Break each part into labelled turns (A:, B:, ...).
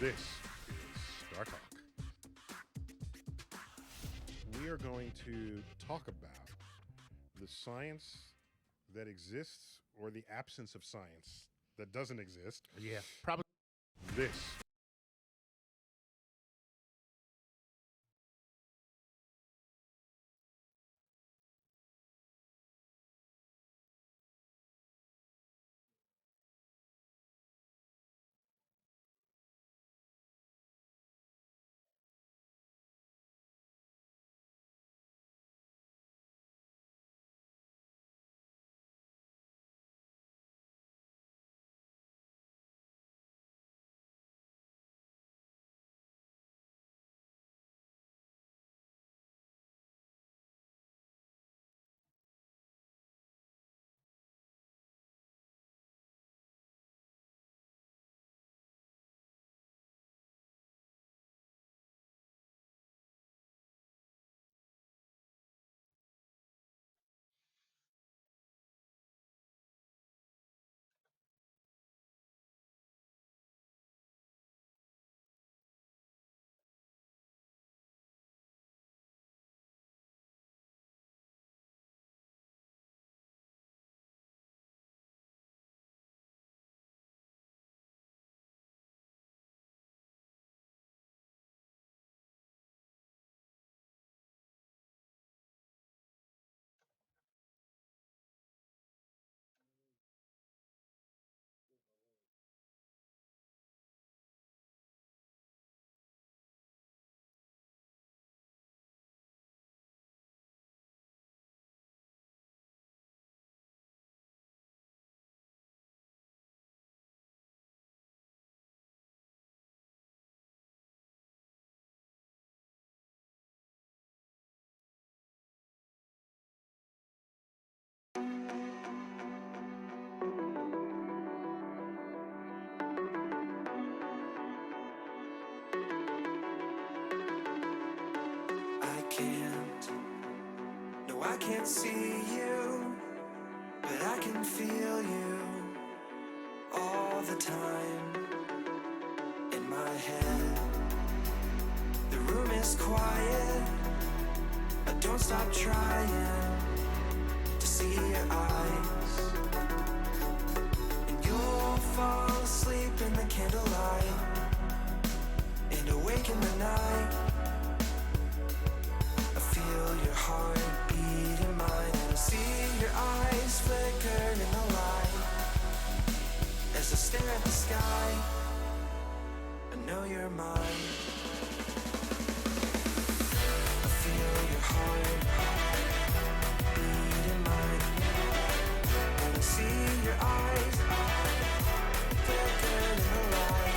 A: This is Star Talk. We are going to talk about the science that exists or the absence of science that doesn't exist.
B: Yeah, probably.
A: This
C: I can't, no, I can't see you, but I can feel you all the time in my head. The room is quiet, but don't stop trying to see your eyes. And you'll fall asleep in the candlelight and awake in the night. I feel your heart beat in mine, and I see your eyes flicker in the light. As I stare at the sky, I know you're mine. I feel your heart beat in mine, and I see your eyes flicker in the light.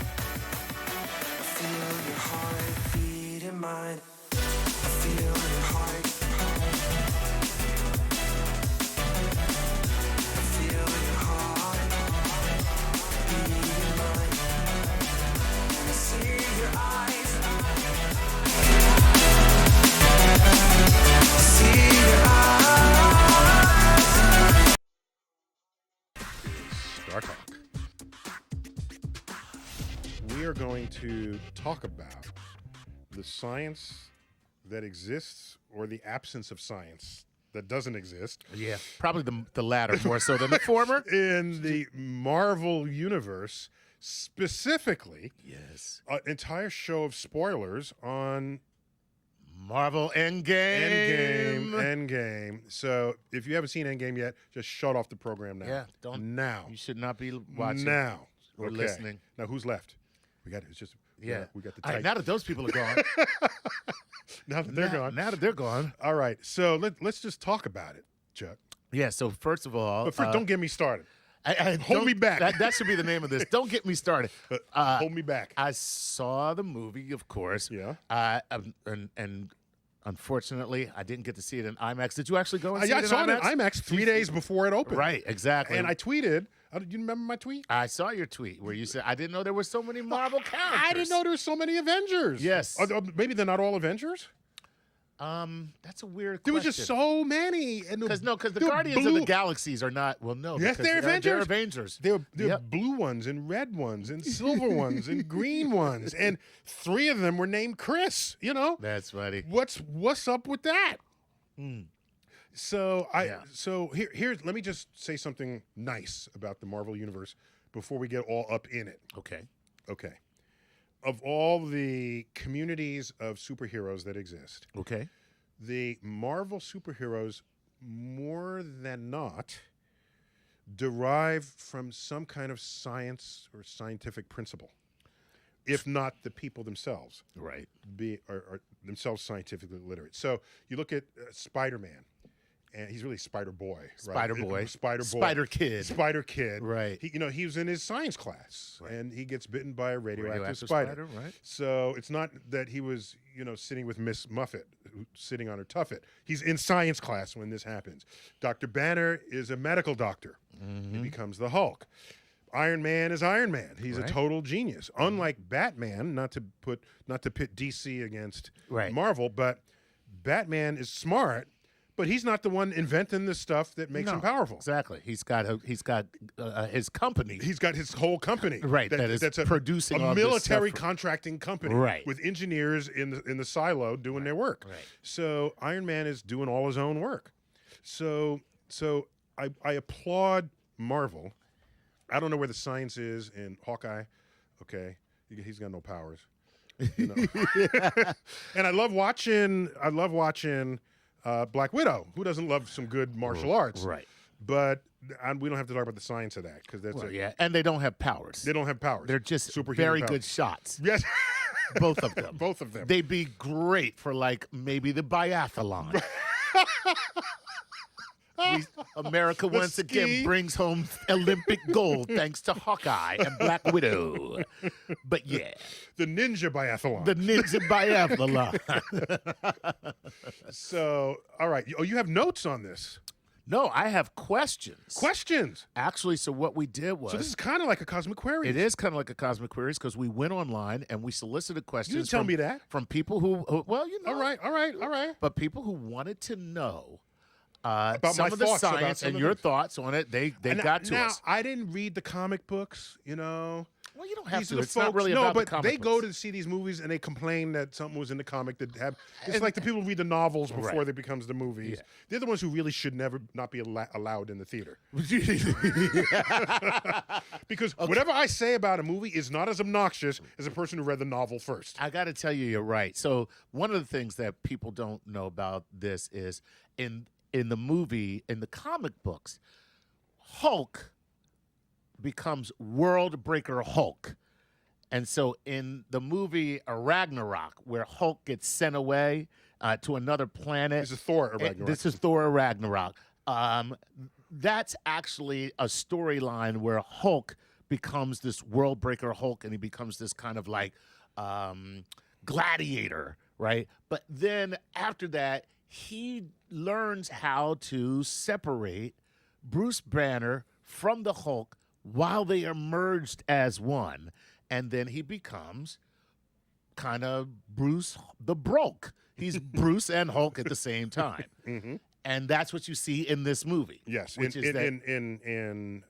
C: I feel your heart beat in mine. I feel your heart. I feel your heart beat in mine. And I see your eyes. I see your eyes.
A: is Star Talk. We are going to talk about the science that exists or the absence of science that doesn't exist
B: Yeah, probably the latter more so than the former.
A: in the Marvel universe, specifically
B: Yes.
A: an entire show of spoilers on
B: Marvel Endgame.
A: Endgame. So if you haven't seen Endgame yet, just shut off the program now.
B: Yeah, don't.
A: Now.
B: You should not be watching.
A: Now.
B: or
A: Okay.
B: listening.
A: Now who's left? We got it's just
B: Yeah.
A: we got the
B: All right,
A: tight.
B: now that those people are gone,
A: now that they're
B: now,
A: gone.
B: Now that they're gone.
A: All right. So let's just talk about it, Chuck.
B: Yeah. So first of all,
A: But first, don't get me started.
B: Hold
A: hold me back.
B: That should be the name of this. Don't get me started.
A: Hold me back.
B: I saw the movie, of course.
A: Yeah.
B: And unfortunately, I didn't get to see it in IMAX. Did you actually go and see
A: I
B: it in
A: saw
B: IMAX?
A: it in IMAX 3 days before it opened.
B: Right, exactly.
A: And I tweeted. Do you remember my tweet?
B: I saw your tweet where you said, I didn't know there were so many Marvel characters.
A: I didn't know there were so many Avengers.
B: Yes.
A: Maybe they're not all Avengers?
B: That's a weird
A: There was
B: question.
A: just so many.
B: Because the
A: there were
B: Guardians of
A: blue-
B: the Galaxies are not. Well, no.
A: Yes,
B: because
A: they're Avengers.
B: They're Avengers.
A: There are
B: Yep.
A: blue ones and red ones and silver ones and green ones, and 3 of them were named Chris. You know,
B: That's funny.
A: what's up with that? So
B: Yeah.
A: here's let me just say something nice about the Marvel universe before we get all up in it.
B: Okay.
A: Okay, of all the communities of superheroes that exist,
B: Okay.
A: the Marvel superheroes, more than not, derive from some kind of science or scientific principle, if not the people themselves
B: Right.
A: are themselves scientifically literate. So you look at Spider-Man, and he's really Spider-Boy, right?
B: Spider-Boy.
A: Spider-Boy,
B: Spider-Kid.
A: Spider-Kid.
B: Right.
A: He was in his science class, and he gets bitten by a radioactive
B: Radioactive
A: spider.
B: right?
A: So it's not that he was, sitting with Miss Muffet, sitting on her tuffet. He's in science class when this happens. Dr. Banner is a medical doctor. He becomes the Hulk. Iron Man is Iron Man. He's a
B: Right.
A: total genius. Unlike Batman, not to pit DC against
B: Right.
A: Marvel, but Batman is smart, but he's not the one inventing the stuff that makes him powerful.
B: Exactly. He's got his company.
A: He's got his whole company,
B: Right, that is
A: that's
B: producing
A: a
B: all this
A: military
B: stuff.
A: contracting company,
B: Right.
A: with engineers in the silo doing their work.
B: Right.
A: So Iron Man is doing all his own work. So I applaud Marvel. I don't know where the science is in Hawkeye. Okay, he's got no powers. And I love watching Black Widow. Who doesn't love some good martial arts?
B: Right.
A: But we don't have to talk about the science of that because
B: Well, yeah, and they don't have powers.
A: they don't have powers.
B: They're just
A: superhuman
B: very
A: powers.
B: good shots.
A: Yes,
B: Both of them.
A: both of them.
B: They'd be great for maybe the biathlon. America once
A: ski.
B: again brings home Olympic gold thanks to Hawkeye and Black Widow. But yeah,
A: The ninja biathlon.
B: the ninja biathlon.
A: So, all right. Oh, you have notes on this.
B: No, I have questions.
A: Questions.
B: Actually, so what we did was
A: So this is kind of like a cosmic query.
B: it is kind of like a Cosmic Queries because we went online and we solicited questions.
A: You didn't tell
B: from,
A: me that.
B: from people who well,
A: All right.
B: but people who wanted to know
A: About
B: some
A: my
B: of the
A: thoughts about
B: science
A: some
B: and
A: of
B: your
A: them.
B: thoughts on it. They
A: And
B: got to
A: now,
B: us.
A: I didn't read the comic books,
B: Well, you don't have
A: These are
B: to.
A: the
B: It's
A: folks,
B: not really
A: no,
B: about
A: but
B: the comic
A: they go
B: books.
A: to see these movies and they complain that something was in the comic that have. It's
B: And-
A: like the people who read the novels before
B: Right.
A: they becomes the movies.
B: Yeah.
A: They're the ones who really should never not be allowed in the theater. Because whatever I say about a movie is not as obnoxious as a person who read the novel first.
B: I got to tell you, you're right. So one of the things that people don't know about this is in the movie, in the comic books, Hulk becomes World Breaker Hulk. And so in the movie Ragnarok, where Hulk gets sent away to another planet.
A: This is Thor
B: and
A: Ragnarok.
B: This is Thor Ragnarok. That's actually a storyline where Hulk becomes this World Breaker Hulk and he becomes this kind of like gladiator, right? But then after that, he learns how to separate Bruce Banner from the Hulk while they are merged as one. And then he becomes kind of Bruce the Broke. He's Bruce and Hulk at the same time. And that's what you see in this movie.
A: Yes,
B: which is that
A: in Endgame.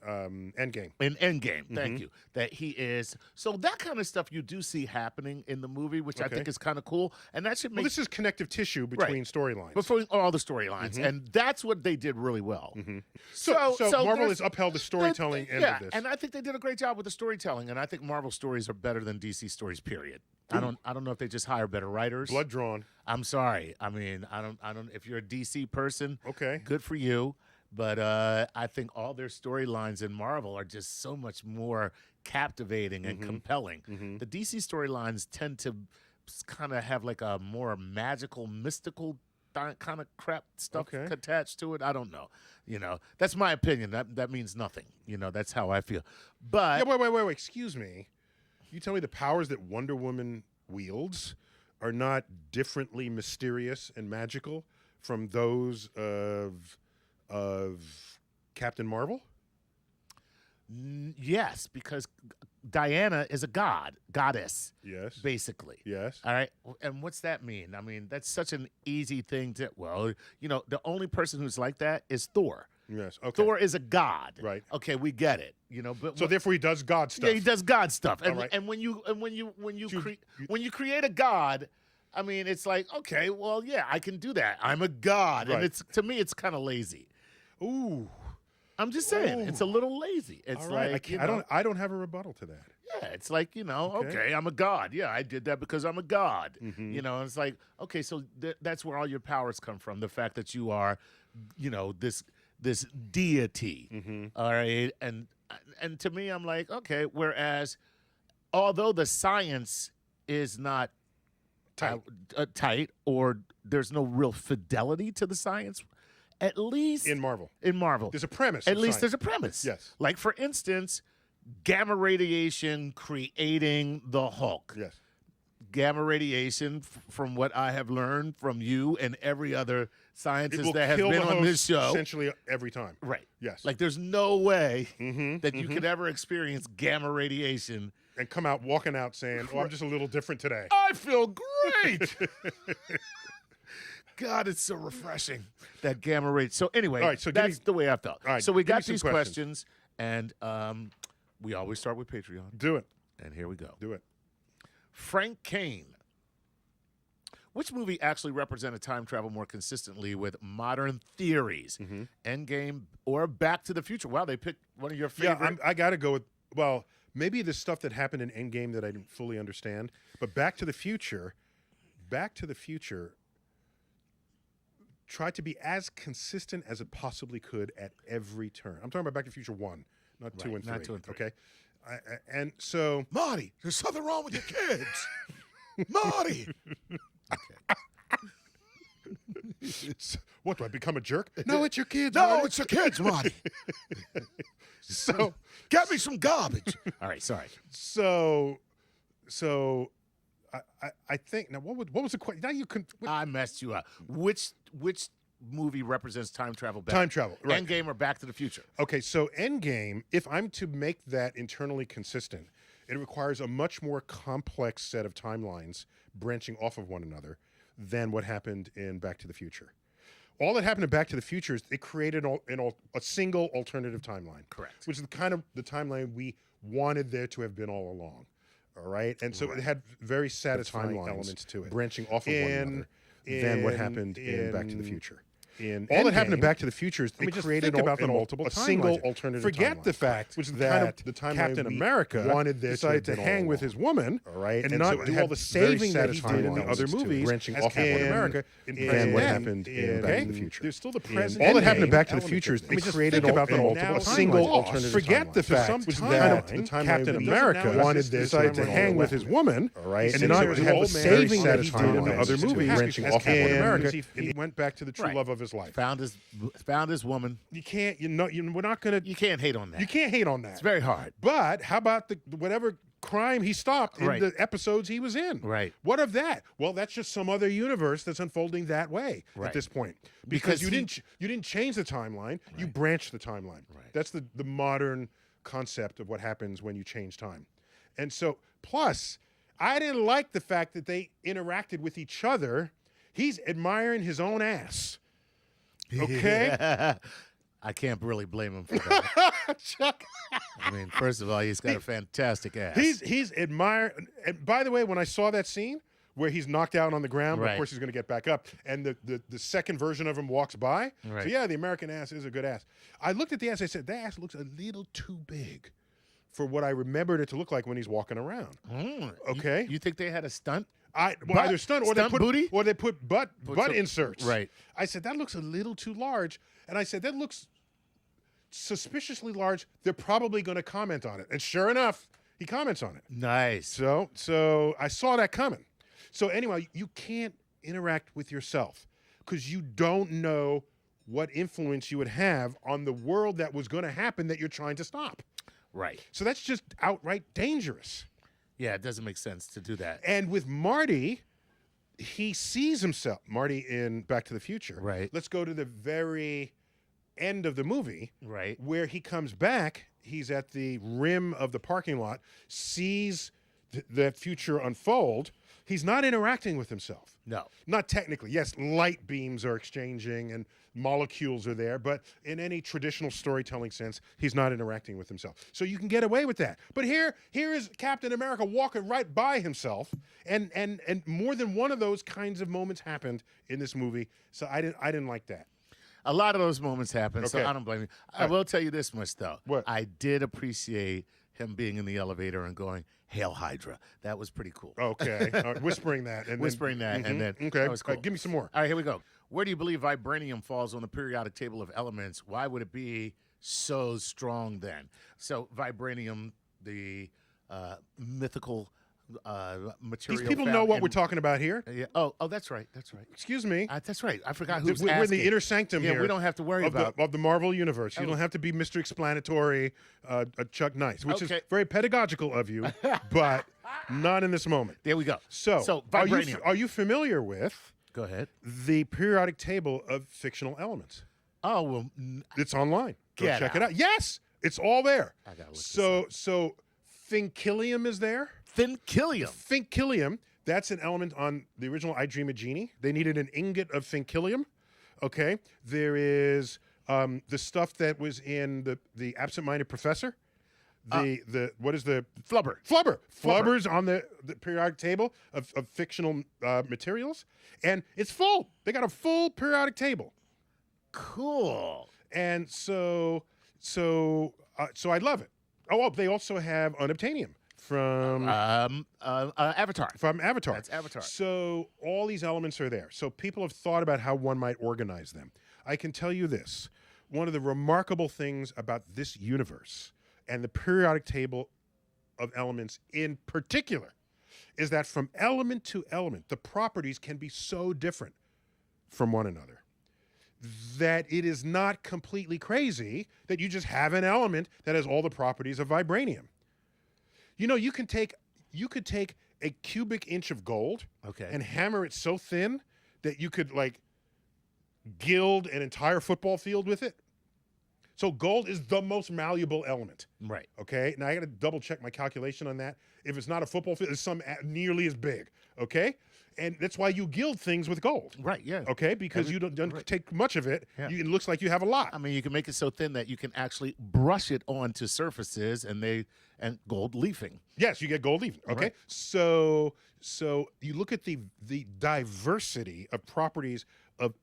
B: in Endgame, thank you. That he is so that kind of stuff you do see happening in the movie, which I
A: Okay.
B: think is kind of cool. And that should
A: Well,
B: make
A: this is connective tissue between storylines.
B: before all the storylines, and that's what they did really well.
A: So Marvel
B: there's-
A: has upheld the storytelling end
B: yeah,
A: of this.
B: and I think they did a great job with the storytelling, and I think Marvel stories are better than DC stories. Period. I don't know if they just hire better writers.
A: Blood drawn.
B: I'm sorry. I mean, I don't. If you're a DC person,
A: Okay.
B: good for you. But I think all their storylines in Marvel are just so much more captivating and compelling. The DC storylines tend to kind of have like a more magical, mystical kind of crap stuff
A: Okay.
B: attached to it. I don't know. That's my opinion. That means nothing. That's how I feel. But
A: Yeah, wait. Excuse me. You tell me the powers that Wonder Woman wields are not differently mysterious and magical from those of Captain Marvel?
B: Yes, because Diana is a goddess,
A: Yes.
B: basically.
A: Yes.
B: All right. And what's that mean? I mean, that's such an easy thing to, well, the only person who's like that is Thor.
A: Yes. Okay.
B: Thor is a god.
A: Right.
B: Okay, we get it. But
A: So therefore, he does God stuff.
B: yeah, he does God stuff. And,
A: All right.
B: and when you
A: You-
B: when you create a god, I mean, it's like, okay, well, yeah, I can do that. I'm a god.
A: Right.
B: And it's, to me, it's kind of lazy.
A: Ooh.
B: I'm just saying,
A: Ooh.
B: it's a little lazy. It's
A: All right.
B: like,
A: I don't have a rebuttal to that.
B: yeah, it's like, okay, I'm a god. Yeah, I did that because I'm a god.
A: Mhm.
B: And it's like, okay, so that's where all your powers come from. The fact that you are, this deity.
A: Mm-hmm.
B: All right, and to me, I'm like, okay. Whereas, although the science is not
A: Tight.
B: tight, or there's no real fidelity to the science, at least
A: In Marvel,
B: in Marvel,
A: there's a premise.
B: at
A: of
B: least
A: science.
B: there's a premise.
A: Yes.
B: Like, for instance, gamma radiation creating the Hulk.
A: Yes.
B: Gamma radiation, from what I have learned from you and every other
A: It
B: scientist
A: will
B: that has
A: kill
B: been
A: the
B: on
A: host
B: this show.
A: essentially every time.
B: Right.
A: Yes.
B: Like, there's no way
A: Mhm,
B: that you could ever experience gamma radiation.
A: and come out walking out saying, "Oh, I'm just a little different today."
B: I feel great. God, it's so refreshing, that gamma rate. So anyway,
A: All right, so give
B: that's
A: me-
B: the way I felt.
A: All right,
B: So we
A: give me
B: got
A: some
B: these
A: questions.
B: questions, and we always start with Patreon.
A: Do it.
B: And here we go.
A: Do it.
B: Frank Kane. Which movie actually represented time travel more consistently with modern theories?
A: Mm-hmm.
B: Endgame or Back to the Future? Wow, they picked one of your favorite.
A: Yeah, I got to go with, well, maybe the stuff that happened in Endgame that I didn't fully understand, but Back to the Future tried to be as consistent as it possibly could at every turn. I'm talking about Back to the Future 1, not 2
B: Right,
A: and 3.
B: not 2 and 3.
A: Okay? And so...
B: Marty, there's something wrong with your kids. Marty.
A: What, do I become a jerk? No, it's your kids.
B: No,
A: Marty.
B: it's your kids, Marty.
A: So...
B: Get me some garbage. All right, sorry.
A: So I think now what was the question? Now you can
B: I messed you up. Which movie represents time travel better?
A: time travel, right?
B: Endgame or Back to the Future?
A: Okay, so Endgame, if I'm to make that internally consistent, it requires a much more complex set of timelines branching off of one another than what happened in Back to the Future. All that happened in Back to the Future is it created a single alternative timeline.
B: Correct.
A: Which is kind of the timeline we wanted there to have been all along. All right? And so it had very satisfying elements to it, branching off of one another than what happened in Back to the Future. All that happened in Back to the Future is it created
D: about the multiple
A: a single
D: timelines.
A: alternative
D: Forget
A: timeline.
D: the fact
A: which is
D: that
A: kind of the timeline
D: Captain
A: we
D: America
A: wanted there
D: decided
A: to
D: to
A: have
D: hang
A: been
D: with
A: all
D: his
A: along.
D: woman,
A: All right,
D: and
A: so
D: not
A: it
D: do
A: had
D: all the
A: very
D: saving that he
A: satisfying
D: did in the
A: elements
D: other
A: to it,
D: movies,
A: branching
D: as
A: off of
D: Captain
A: one
D: America
A: another
D: in
A: than
D: present
A: what
D: day.
A: happened in Back to the
D: Okay?
A: Future.
D: There's still the
A: And
D: present
A: all that happened in
D: day
A: Back to the
D: element
A: Future is
D: of it.
A: it
D: Just
A: created
D: think about the
A: a
D: multiple
A: single
D: timelines.
A: alternative
D: Forget the
A: timeline.
D: fact
A: which is
D: that
A: kind of the timeline
D: Captain
A: we
D: America
A: wanted there
D: decided to
A: have been
D: hang
A: all
D: with
A: along.
D: his woman,
A: All right,
D: and
A: and
D: not
A: so it
D: do
A: had
D: all
A: a
D: the
A: very
D: saving that he
A: satisfying
D: did in the
A: elements
D: other
A: to it,
D: movies,
A: branching
D: as
A: off of one
D: Captain
A: another.
D: America.
A: And he went back to the true
B: Right.
A: love of his life.
B: Found his woman.
A: You can't. We're not gonna.
B: You can't hate on that.
A: You can't hate on that.
B: It's very hard.
A: But how about the whatever crime he stopped in
B: Right.
A: the episodes he was in?
B: Right.
A: What of that? Well, that's just some other universe that's unfolding that way
B: Right.
A: at this point.
B: Because
A: Because
B: he-
A: you didn't change the timeline. You branched the timeline.
B: Right.
A: That's the modern concept of what happens when you change time. And so, plus, I didn't like the fact that they interacted with each other. He's admiring his own ass. Okay.
B: I can't really blame him for that.
A: Chuck.
B: I mean, first of all, he's got a fantastic ass.
A: He's admiring. And by the way, when I saw that scene where he's knocked out on the ground, but
B: Right.
A: of course he's going to get back up, and the second version of him walks by.
B: Right.
A: So yeah, the American ass is a good ass. I looked at the ass. I said that ass looks a little too big for what I remembered it to look like when he's walking around. Okay.
B: You think they had a stunt?
A: Well, either stunt or
B: stunt booty?
A: they put butt
B: some-
A: inserts.
B: Right.
A: I said that looks a little too large, and I said that looks suspiciously large. They're probably going to comment on it, and sure enough, he comments on it.
B: Nice.
A: So I saw that coming. So anyway, you can't interact with yourself because you don't know what influence you would have on the world that was going to happen that you're trying to stop.
B: Right.
A: So that's just outright dangerous.
B: Yeah, it doesn't make sense to do that.
A: And with Marty, he sees himself, Marty in Back to the Future.
B: Right.
A: Let's go to the very end of the movie
B: Right.
A: where he comes back he's at the rim of the parking lot, sees that future unfold. He's not interacting with himself.
B: No.
A: Not technically. Yes, light beams are exchanging and molecules are there, but in any traditional storytelling sense, he's not interacting with himself. So you can get away with that. But here is Captain America walking right by himself, and more than one of those kinds of moments happened in this movie. So I didn't like that.
B: A lot of those moments happen, so
A: Okay.
B: I don't blame you. I will tell you this much, though.
A: What?
B: I did appreciate him being in the elevator and going, "Hail Hydra." That was pretty cool.
A: Okay, whispering that, and
B: Whispering that, and then
A: okay,
B: that was cool.
A: give me some more.
B: All right, here we go. Where do you believe vibranium falls on the periodic table of elements? Why would it be so strong then? So vibranium, the mythical material.
A: These people
B: found
A: know what
B: in-
A: we're talking about here.
B: Yeah. Oh, that's right. That's right.
A: Excuse me.
B: That's right. I forgot who's
A: We're in
B: asking.
A: the inner sanctum
B: Yeah,
A: here.
B: we don't have to worry
A: of
B: about.
A: the Marvel universe. You
B: Oh.
A: don't have to be Mr. Explanatory, Chuck Nice, which is
B: Okay.
A: very pedagogical of you, but not in this moment.
B: There we go.
A: So,
B: vibranium.
A: are you familiar with
B: Go ahead.
A: the periodic table of fictional elements?
B: Oh well.
A: It's online. Go
B: Get
A: check it
B: out.
A: out. Yes, it's all there.
B: I gotta look this
A: So Finkillium is there.
B: Finkillium.
A: Finkillium, that's an element on the original I Dream of Jeannie. They needed an ingot of Finkillium. Okay. There is the stuff that was in the Absent-Minded Professor. The what is the
B: Flubber.
A: Flubber's on the periodic table of fictional materials, and it's full. They got a full periodic table,
B: Cool.
A: and so I love it. Oh, they also have unobtainium from
B: Avatar.
A: Avatar.
B: That's Avatar.
A: So all these elements are there. So people have thought about how one might organize them. I can tell you this. One of the remarkable things about this universe and the periodic table of elements in particular is that from element to element, the properties can be so different from one another that it is not completely crazy that you just have an element that has all the properties of vibranium. You know, you could take a cubic inch of gold
B: Okay.
A: and hammer it so thin that you could like gild an entire football field with it. So gold is the most malleable element.
B: Right.
A: Okay. Now I got to double check my calculation on that. If it's not a football field, it's some nearly as big. Okay. And that's why you gild things with gold.
B: Right. Yeah.
A: Okay. Because you don't
B: right.
A: take much of it.
B: Yeah.
A: It looks like you have a lot.
B: I mean, you can make it so thin that you can actually brush it onto surfaces, and gold leafing.
A: Yes, you get gold even. Okay.
B: Right.
A: So you look at the diversity of properties of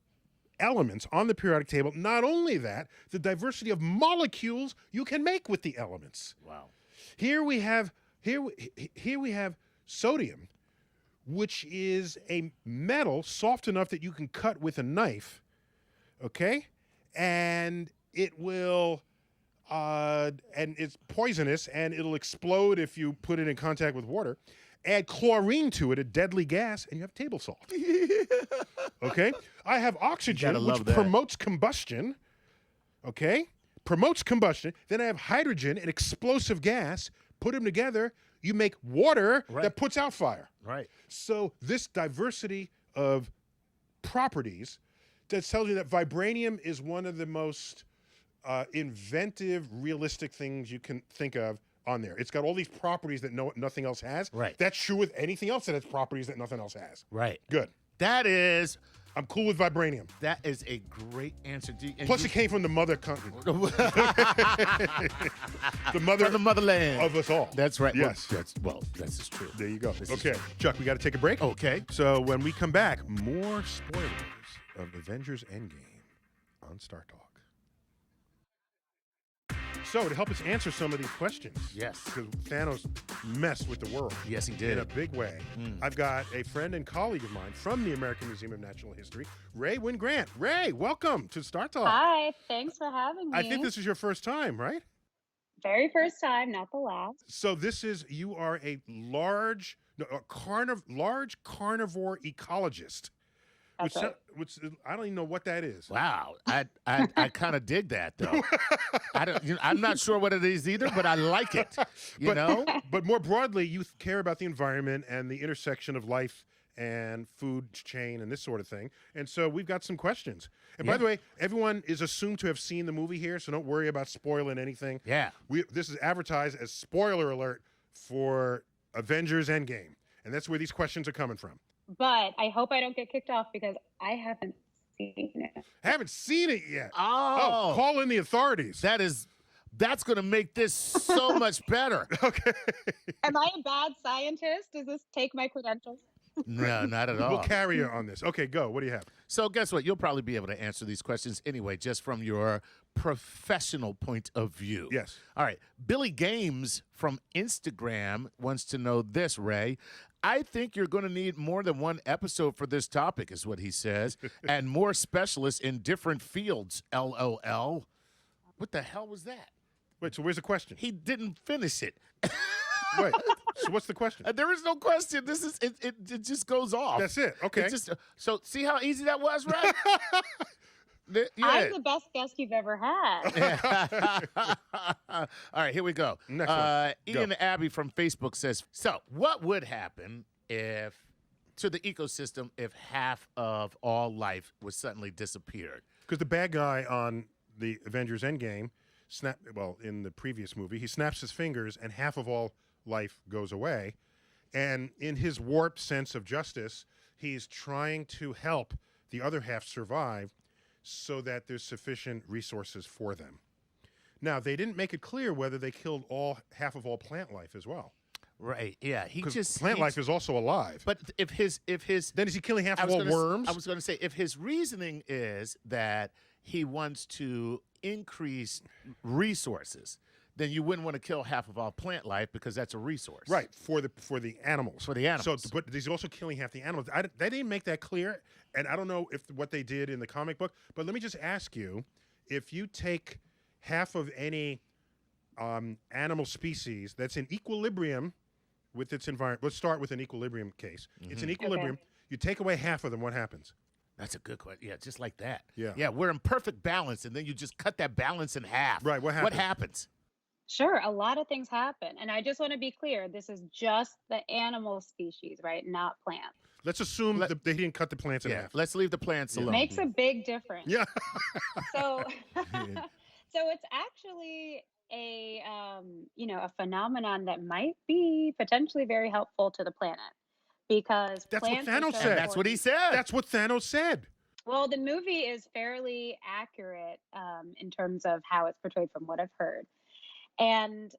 A: elements on the periodic table. Not only that, the diversity of molecules you can make with the elements.
B: Wow.
A: Here we have sodium, which is a metal soft enough that you can cut with a knife. Okay? And it will and it's poisonous and it'll explode if you put it in contact with water. Add chlorine to it, a deadly gas, and you have table salt. Okay? I have oxygen,
B: gotta
A: which
B: love that.
A: promotes combustion. Okay? Promotes combustion. Then I have hydrogen, an explosive gas. Put them together, you make water
B: Right.
A: that puts out fire.
B: Right.
A: So this diversity of properties that tells you that vibranium is one of the most inventive, realistic things you can think of on there. It's got all these properties that nothing else has.
B: Right.
A: That's true with anything else that has properties that nothing else has.
B: Right.
A: Good.
B: That is
A: I'm cool with vibranium.
B: a great answer.
A: Plus, it came from the mother country, the mother
B: from the motherland
A: of us all.
B: That's right.
A: Yes.
B: This is true.
A: There you go.
B: This is
A: Okay, Chuck, we got to take a break.
B: Okay.
A: So when we come back, more spoilers of Avengers Endgame on Star Talk. So to help us answer some of these questions,
B: Yes.
A: because Thanos messed with the world
B: Yes, he
A: in a
B: did.
A: big way, I've got a friend and colleague of mine from the American Museum of Natural History, Ray Wynn Grant. Ray, welcome to Star Talk.
D: Hi, thanks for having me.
A: I think this is your first time, right?
D: very first time, not the last.
A: So you are a large carnivore ecologist.
D: That's right.
A: Which I don't even know what that is.
B: Wow. I kind of dig that though. I'm not sure what it is either, but I like it. You know?
A: But more broadly, you care about the environment and the intersection of life and food chain and this sort of thing. And so we've got some questions. And
B: Yeah.
A: by the way, everyone is assumed to have seen the movie here, so don't worry about spoiling anything.
B: Yeah.
A: This is advertised as spoiler alert for Avengers Endgame. And that's where these questions are coming from.
D: But I hope I don't get kicked off because I haven't seen it.
A: Haven't seen it yet.
B: Oh,
A: Call in the authorities.
B: that's going to make this so much better.
A: Okay.
D: Am I a bad scientist? Does this take my credentials?
B: No, not at all.
A: We'll carry you on this. Okay, go. What do you have?
B: So guess what? You'll probably be able to answer these questions anyway, just from your professional point of view.
A: Yes.
B: All right. Billy Games from Instagram wants to know this, Ray. I think you're going to need more than one episode for this topic, is what he says, and more specialists in different fields, LOL. What the hell was that?
A: Wait, so where's the question?
B: He didn't finish it.
A: Wait, so what's the question?
B: There is no question. This is it just goes off.
A: That's it. Okay.
B: It just, so see how easy that was, right?
D: I'm the best guest you've ever had.
B: All right, here we go.
A: Next one.
B: Ian Abbey from Facebook says, so what would happen to the ecosystem if half of all life was suddenly disappeared?
A: Because the bad guy on the Avengers Endgame, in the previous movie, he snaps his fingers and half of all life goes away. And in his warped sense of justice, he's trying to help the other half survive so that there's sufficient resources for them. Now, they didn't make it clear whether they killed half of all plant life as well.
B: Right. Yeah.
A: Because plant life is also alive.
B: But if his
A: Then is he killing half of all worms?
B: I was going to say, if his reasoning is that he wants to increase resources, then you wouldn't want to kill half of all plant life because that's a resource.
A: Right, for the animals.
B: For the animals.
A: So, but he's also killing half the animals. They didn't make that clear, and I don't know if what they did in the comic book. But let me just ask you: if you take half of any animal species that's in equilibrium with its environment, let's start with an equilibrium case. It's in equilibrium.
D: Okay.
A: You take away half of them. What happens?
B: That's a good question. Yeah, just like that.
A: Yeah.
B: Yeah, we're in perfect balance, and then you just cut that balance in half.
A: Right, what
B: What
A: happens?
B: happens?
D: Sure, a lot of things happen. And I just want to be clear, this is just the animal species, right? Not plants.
A: Let's assume that they didn't cut the plants in
B: Yeah,
A: half.
B: let's leave the plants alone.
D: Makes a big difference.
A: Yeah.
D: So so it's actually a a phenomenon that might be potentially very helpful to the planet because
A: That's what
D: plants are
A: Thanos
D: so
A: said.
B: That's what he
D: important.
B: said.
A: That's what Thanos said.
D: Well, the movie is fairly accurate in terms of how it's portrayed from what I've heard. And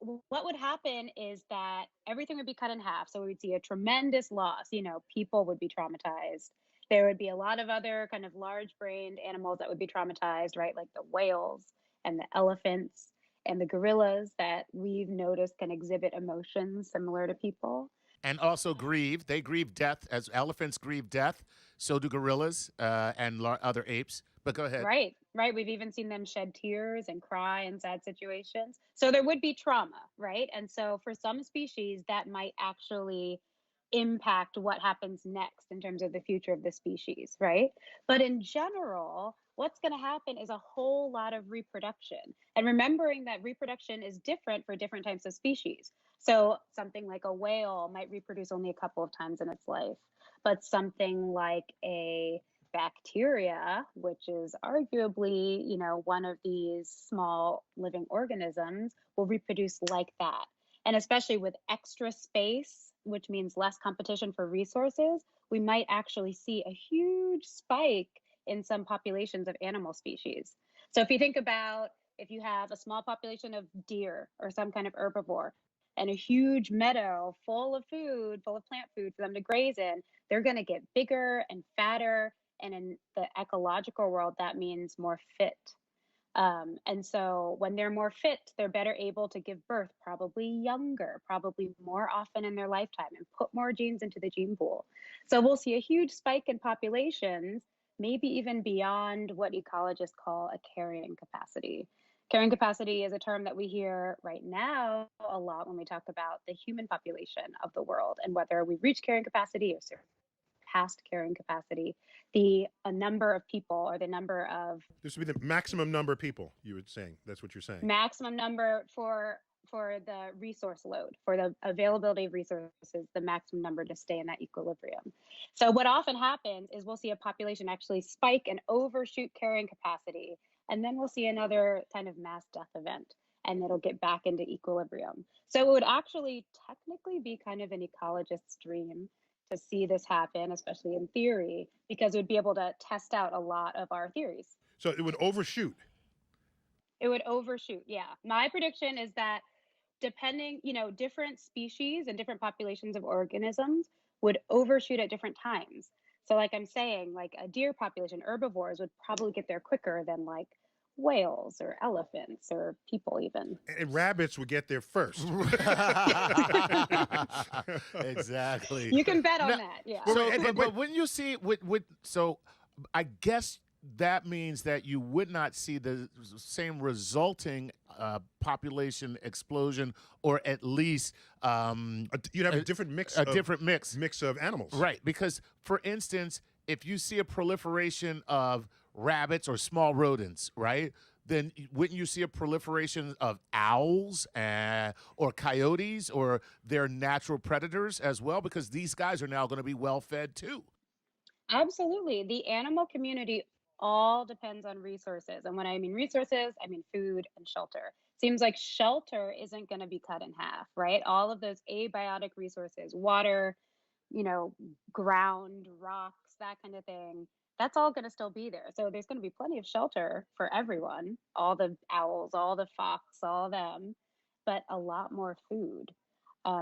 D: what would happen is that everything would be cut in half. So we would see a tremendous loss. People would be traumatized. There would be a lot of other kind of large brained animals that would be traumatized, right? Like the whales and the elephants and the gorillas that we've noticed can exhibit emotions similar to people.
B: And also grieve. They grieve death as elephants grieve death. So do gorillas and other apes. But go ahead.
D: Right. We've even seen them shed tears and cry in sad situations. So there would be trauma, right? And so for some species, that might actually impact what happens next in terms of the future of the species, right? But in general, what's going to happen is a whole lot of reproduction. And remembering that reproduction is different for different types of species. So something like a whale might reproduce only a couple of times in its life, but something like a bacteria, which is arguably, one of these small living organisms, will reproduce like that. And especially with extra space, which means less competition for resources, we might actually see a huge spike in some populations of animal species. So if you think about if you have a small population of deer or some kind of herbivore and a huge meadow full of food, full of plant food for them to graze in, they're going to get bigger and fatter. And in the ecological world, that means more fit. And so when they're more fit, they're better able to give birth, probably younger, probably more often in their lifetime, and put more genes into the gene pool. So we'll see a huge spike in populations, maybe even beyond what ecologists call a carrying capacity. Carrying capacity is a term that we hear right now a lot when we talk about the human population of the world and whether we've reached carrying capacity or surpassed carrying capacity. The number of people or the number of
A: This would be the maximum number of people, you were saying. That's what you're saying.
D: maximum number for for the resource load, for the availability of resources, the maximum number to stay in that equilibrium. So what often happens is we'll see a population actually spike and overshoot carrying capacity, and then we'll see another kind of mass death event, and it'll get back into equilibrium. So it would actually technically be kind of an ecologist's dream to see this happen, especially in theory, because it would be able to test out a lot of our theories.
A: So it would overshoot.
D: It would overshoot. Yeah. My prediction is that depending, different species and different populations of organisms would overshoot at different times. So like I'm saying, like a deer population, herbivores would probably get there quicker than like whales or elephants or people even.
A: And rabbits would get there first.
B: Exactly.
D: You can bet on
B: Now-
D: that. Yeah.
B: So,
A: and-
B: but when you see so I guess that means that you would not see the same resulting population explosion, or at least
A: You'd have a different mix.
B: different mix.
A: Mix of animals.
B: Right, because for instance, if you see a proliferation of rabbits or small rodents, right, then wouldn't you see a proliferation of owls or coyotes or their natural predators as well? Because these guys are now going to be well fed too.
D: Absolutely. The animal community all depends on resources. And when I mean resources, I mean food and shelter. Seems like shelter isn't going to be cut in half, right? All of those abiotic resources, water, ground, rocks, that kind of thing, that's all going to still be there. So there's going to be plenty of shelter for everyone, all the owls, all the fox, all them, but a lot more food.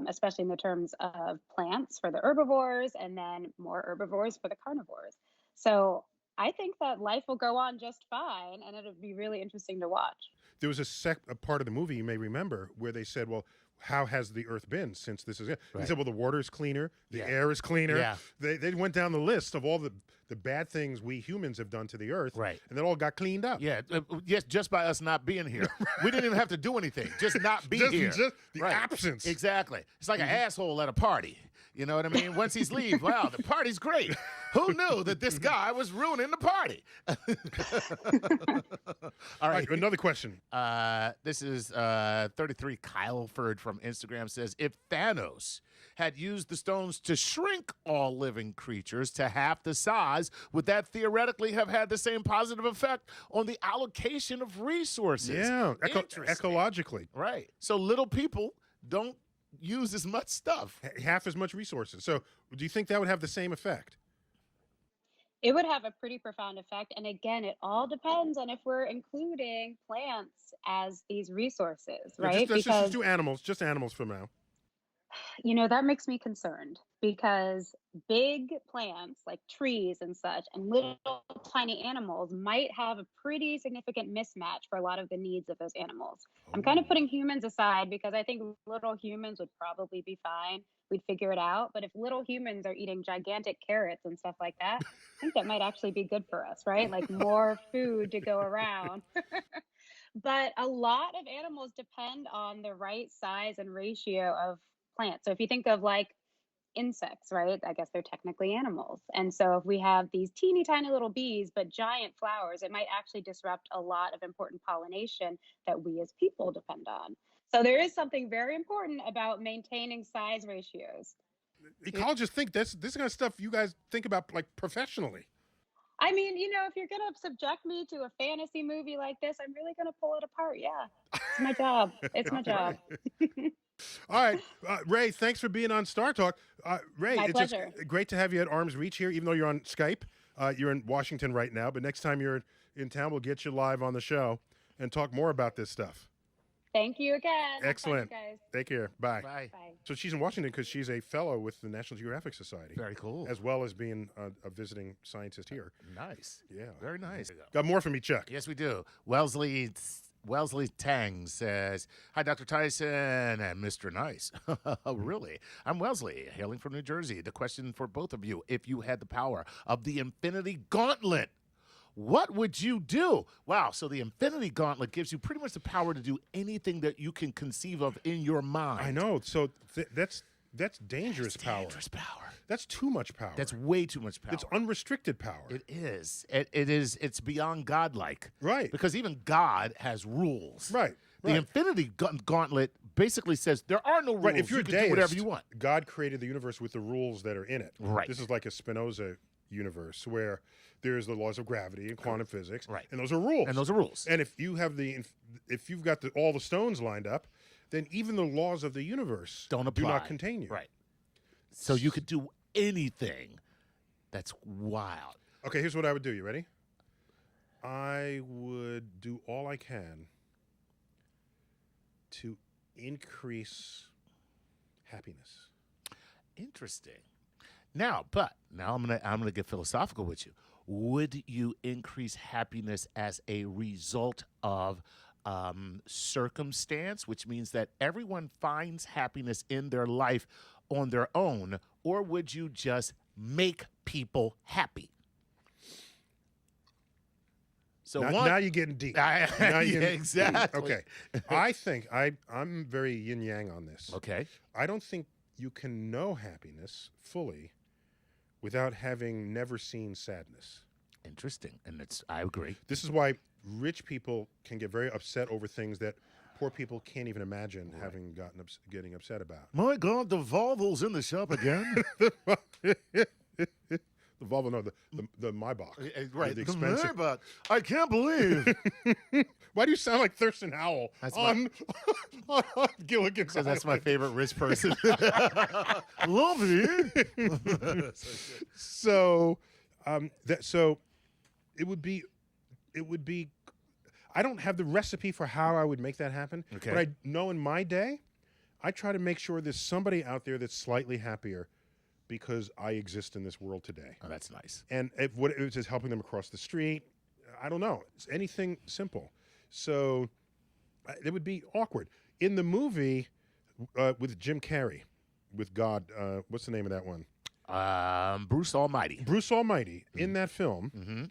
D: Especially in the terms of plants for the herbivores and then more herbivores for the carnivores. So I think that life will go on just fine, and it'll be really interesting to watch.
A: There was a part of the movie you may remember where they said, well, how has the earth been since this is it? They
B: Right.
A: said, well, the water is cleaner, the
B: Yeah.
A: air is cleaner.
B: Yeah.
A: They went down the list of all the bad things we humans have done to the earth.
B: Right.
A: And it all got cleaned up.
B: Yeah, yes, just by us not being here. We didn't even have to do anything. Just not be here.
A: Just the
B: Right.
A: absence.
B: Exactly. It's like an asshole at a party. You know what I mean? Once he's leave, wow, the party's great. Who knew that this guy was ruining the party? All
A: All
B: right.
A: right, another question.
B: This is 33 Kyleford from Instagram says, if Thanos had used the stones to shrink all living creatures to half the size, would that theoretically have had the same positive effect on the allocation of resources?
A: Yeah,
B: Interesting.
A: ecologically.
B: Right. So little people don't use as much stuff.
A: Half as much resources. So do you think that would have the same effect?
D: It would have a pretty profound effect. And again, it all depends on if we're including plants as these resources, right?
A: Let's just do animals, just animals for now.
D: That makes me concerned because big plants like trees and such and little tiny animals might have a pretty significant mismatch for a lot of the needs of those animals. I'm kind of putting humans aside because I think little humans would probably be fine. We'd figure it out. But if little humans are eating gigantic carrots and stuff like that, I think that might actually be good for us, right? Like more food to go around. But a lot of animals depend on the right size and ratio of plants. So if you think of like insects, right? I guess they're technically animals. And so if we have these teeny tiny little bees, but giant flowers, it might actually disrupt a lot of important pollination that we as people depend on. So there is something very important about maintaining size ratios.
A: Ecologists think this kind of stuff you guys think about like professionally.
D: I mean, if you're going to subject me to a fantasy movie like this, I'm really going to pull it apart. Yeah, it's my job. It's my job.
A: All right, Ray, thanks for being on Star Talk. Ray,
D: My
A: it's
D: pleasure.
A: just great to have you at arm's reach here, even though you're on Skype. You're in Washington right now, but next time you're in town, we'll get you live on the show and talk more about this stuff.
D: Thank you again. Have fun,
A: Excellent.
D: guys.
A: Take care. Bye.
B: Bye.
D: Bye.
A: So she's in Washington because she's a fellow with the National Geographic Society,
B: Very cool.
A: as well as being a visiting scientist here.
B: Nice.
A: Yeah.
B: Very nice.
A: Got more from you, Chuck.
B: Yes, we do. Wellesley Tang says, hi, Dr. Tyson and Mr. Nice. Oh, really? I'm Wellesley, hailing from New Jersey. The question for both of you, if you had the power of the Infinity Gauntlet, what would you do? Wow, so the Infinity Gauntlet gives you pretty much the power to do anything that you can conceive of in your mind.
A: I know. So that's dangerous power.
B: Dangerous power.
A: That's too much power.
B: That's way too much power.
A: It's unrestricted power.
B: It is. It is. It's beyond godlike.
A: Right.
B: Because even God has rules.
A: Right.
B: The
A: right.
B: Infinity Gauntlet basically says there are no rules.
A: Right. If you're
B: you
A: a
B: can do whatever
A: deist,
B: you want.
A: God created the universe with the rules that are in it.
B: Right.
A: This is like a Spinoza universe where there's the laws of gravity and quantum physics.
B: Right.
A: And those are rules.
B: And those are rules.
A: And if you have if you've got all the stones lined up, then even the laws of the universe
B: Don't apply.
A: do not contain you.
B: Right. So you could do anything. That's wild.
A: Okay, here's what I would do. You ready? I would do all I can to increase happiness.
B: Interesting. Now I'm gonna get philosophical with you. Would you increase happiness as a result of circumstance, which means that everyone finds happiness in their life on their own, or would you just make people happy? So
A: Now you're getting deep. Now you're
B: Yeah,
A: getting deep.
B: exactly.
A: Okay. I think I'm very yin yang on this.
B: Okay.
A: I don't think you can know happiness fully without having never seen sadness.
B: Interesting. And I agree.
A: This is why rich people can get very upset over things that poor people can't even imagine getting upset about.
B: My God, the Volvo's in the shop again.
A: The Volvo, no, the Maybach.
B: Right.
A: The expensive.
B: Maybach. I can't believe.
A: Why do you sound like Thurston Howell
B: That's
A: on Gilligan's
B: Because that's my
A: Island?
B: favorite rich person. Love it.
A: So, so it would be. I don't have the recipe for how I would make that happen.
B: Okay.
A: But I know in my day, I try to make sure there's somebody out there that's slightly happier because I exist in this world today.
B: Oh, that's nice.
A: And if what it is helping them across the street, I don't know. It's anything simple. So it would be awkward. In the movie with Jim Carrey, with God, what's the name of that one?
B: Bruce Almighty.
A: Bruce Almighty. In that film,
B: Mm-hmm.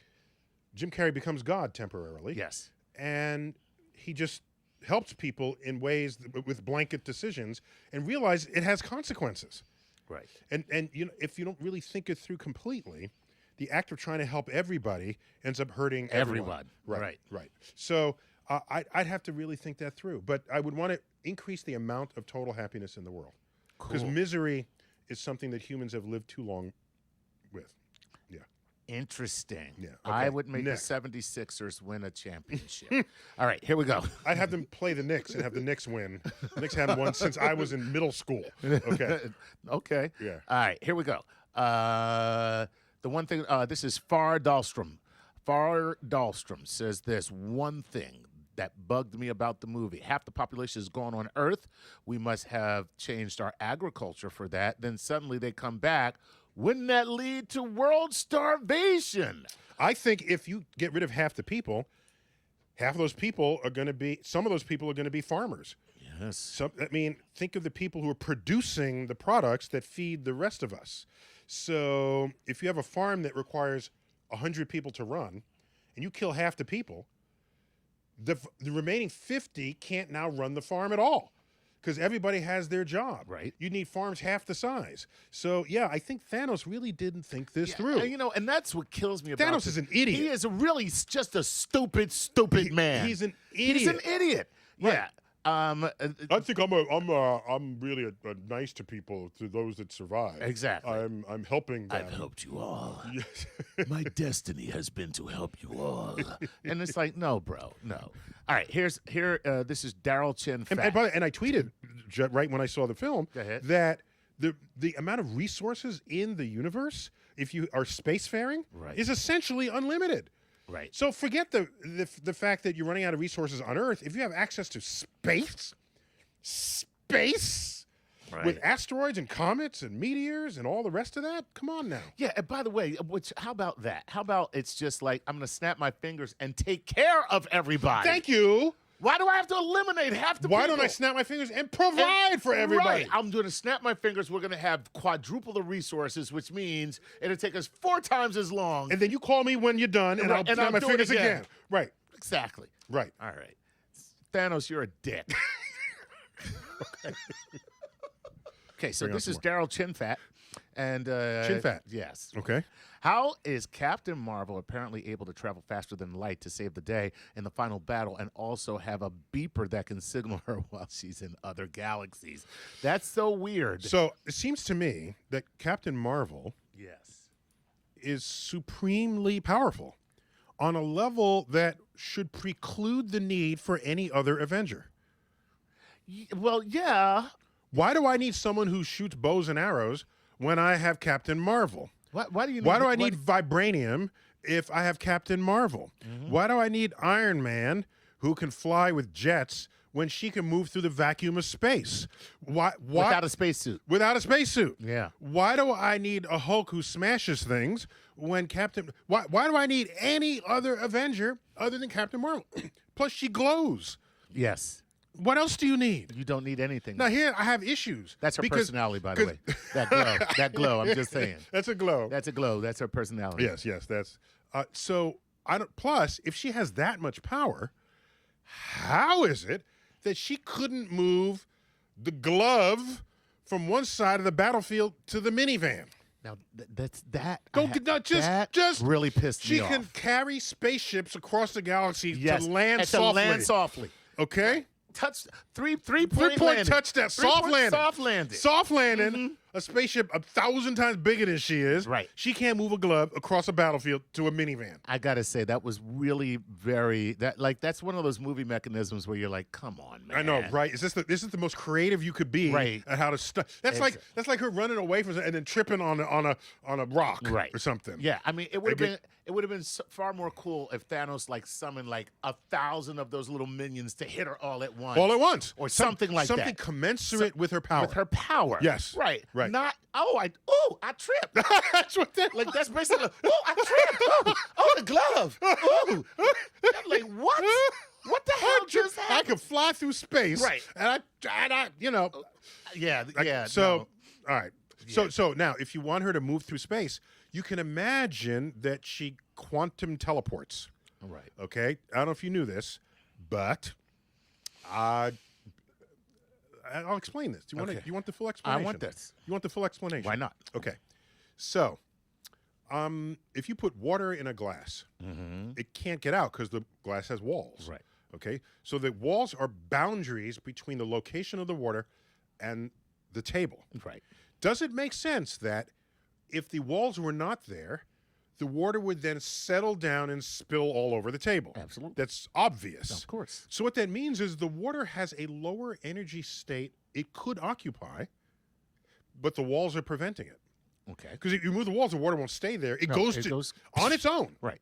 A: Jim Carrey becomes God temporarily.
B: Yes.
A: And he just helps people in ways with blanket decisions and realize it has consequences.
B: Right.
A: And if you don't really think it through completely, the act of trying to help everybody ends up hurting everyone.
B: Right.
A: Right. So I'd have to really think that through. But I would want to increase the amount of total happiness in the world. Because
B: Cool.
A: misery is something that humans have lived too long with. Yeah.
B: Interesting.
A: Yeah,
B: I
A: okay,
B: would make
A: Nick.
B: the 76ers win a championship. All right, here we go.
A: I'd have them play the Knicks and have the Knicks win. The Knicks haven't won since I was in middle school. Okay.
B: Okay.
A: Yeah.
B: All right, here we go. The one thing, this is Far Dahlstrom. Far Dahlstrom says this one thing that bugged me about the movie. Half the population is gone on Earth. We must have changed our agriculture for that. Then suddenly they come back. Wouldn't that lead to world starvation?
A: I think if you get rid of half the people, half of those people are going to be, some of those people are going to be farmers.
B: Yes.
A: Think of the people who are producing the products that feed the rest of us. So if you have a farm that requires 100 people to run and you kill half the people, the remaining 50 can't now run the farm at all because everybody has their job.
B: Right.
A: You need farms half the size. So, yeah, I think Thanos really didn't think this through.
B: And that's what kills me about
A: Thanos is an idiot.
B: He is really just a stupid man.
A: He's an idiot.
B: He's an idiot.
A: Right.
B: Yeah.
A: I think I'm really nice to people, to those that survive.
B: Exactly.
A: I'm helping them.
B: I've helped you all. My destiny has been to help you all. And it's like, no, bro, no. All right, this is Daryl Chin
A: And,
B: fact.
A: and I tweeted right when I saw the film
B: Go ahead.
A: that the amount of resources in the universe, if you are spacefaring,
B: Right.
A: is essentially unlimited.
B: Right.
A: So forget the fact that you're running out of resources on Earth. If you have access to space
B: Right.
A: with asteroids and comets and meteors and all the rest of that, come on now.
B: Yeah, and by the way, how about that? How about it's just like I'm going to snap my fingers and take care of everybody?
A: Thank you.
B: Why do I have to eliminate half the
A: Why
B: people?
A: don't I snap my fingers and provide for everybody?
B: Right. I'm going to snap my fingers. We're going to have quadruple the resources, which means it'll take us 4 times as long.
A: And then you call me when you're done, and
B: Right,
A: I'll
B: and
A: snap
B: I'll
A: my
B: do it
A: fingers
B: again.
A: again. Right,
B: Exactly.
A: right.
B: All right. Thanos, you're a dick. Okay, so
A: Bring on
B: this
A: some
B: is Daryl Chinfat. And
A: Chin fat.
B: Yes.
A: Okay.
B: How is Captain Marvel apparently able to travel faster than light to save the day in the final battle and also have a beeper that can signal her while she's in other galaxies? That's so weird.
A: So it seems to me that Captain Marvel
B: Yes.
A: is supremely powerful on a level that should preclude the need for any other Avenger.
B: Well, yeah.
A: Why do I need someone who shoots bows and arrows when I have Captain Marvel?
B: Why do you?
A: Why do I
B: what-
A: need vibranium if I have Captain Marvel? Why do I need Iron Man who can fly with jets when she can move through the vacuum of space? Why
B: without a spacesuit?
A: without a spacesuit?
B: Yeah.
A: Why do I need a Hulk who smashes things when Captain? Why do I need any other Avenger other than Captain Marvel? Plus, she glows.
B: Yes.
A: What else do you need?
B: You don't need anything.
A: Now here I have issues.
B: That's her
A: because-
B: personality, by the way. That glow. That glow. I'm just saying.
A: That's a glow.
B: That's a glow. That's her personality.
A: Yes, that's so I don't plus if she has that much power, how is it that she couldn't move the glove from one side of the battlefield to the minivan?
B: Now that's that.
A: Go
B: I ha-
A: get no,
B: that
A: just
B: really pissed
A: She
B: me
A: can
B: off.
A: carry spaceships across the galaxy
B: Yes.
A: to land
B: and
A: softly.
B: To land softly.
A: Okay?
B: Touch three-point
A: Three-point touchdown. Soft landing.
B: Soft landing.
A: Soft landing. A spaceship 1,000 times bigger than she is.
B: Right.
A: She can't move a glove across a battlefield to a minivan.
B: I gotta say that was really that's one of those movie mechanisms where you're like, come on, man.
A: I know, right? This is the most creative you could be
B: Right.
A: at how to That's like her running away from and then tripping on a rock
B: Right.
A: or something.
B: Yeah, I mean, it would have
A: Like
B: been far more cool if Thanos summoned 1,000 of those little minions to hit her all at once.
A: All at once,
B: Or something like
A: something
B: that.
A: commensurate with her power.
B: With her power.
A: Yes.
B: Right.
A: Right.
B: Not I tripped.
A: That's what that.
B: That's basically I tripped. The glove. I'm like, what? What the hell just
A: I
B: happened?
A: could fly through space,
B: Right.
A: And I
B: Yeah, yeah.
A: So,
B: no.
A: all right. So now, if you want her to move through space, you can imagine that she quantum teleports.
B: Right.
A: Okay, I don't know if you knew this, but I'll explain this. Do you want
B: Okay.
A: you want the full explanation?
B: want this.
A: You want the full explanation?
B: Why not?
A: Okay, so if you put water in a glass, it can't get out because the glass has walls.
B: Right.
A: Okay, so the walls are boundaries between the location of the water and the table.
B: Right.
A: Does it make sense that if the walls were not there, the water would then settle down and spill all over the table?
B: Absolutely.
A: That's obvious.
B: Of course.
A: So what that means is the water has a lower energy state it could occupy, but the walls are preventing it.
B: Okay.
A: Because if you move the walls, the water won't stay there. It
B: No,
A: goes
B: it goes-
A: on its own.
B: Right.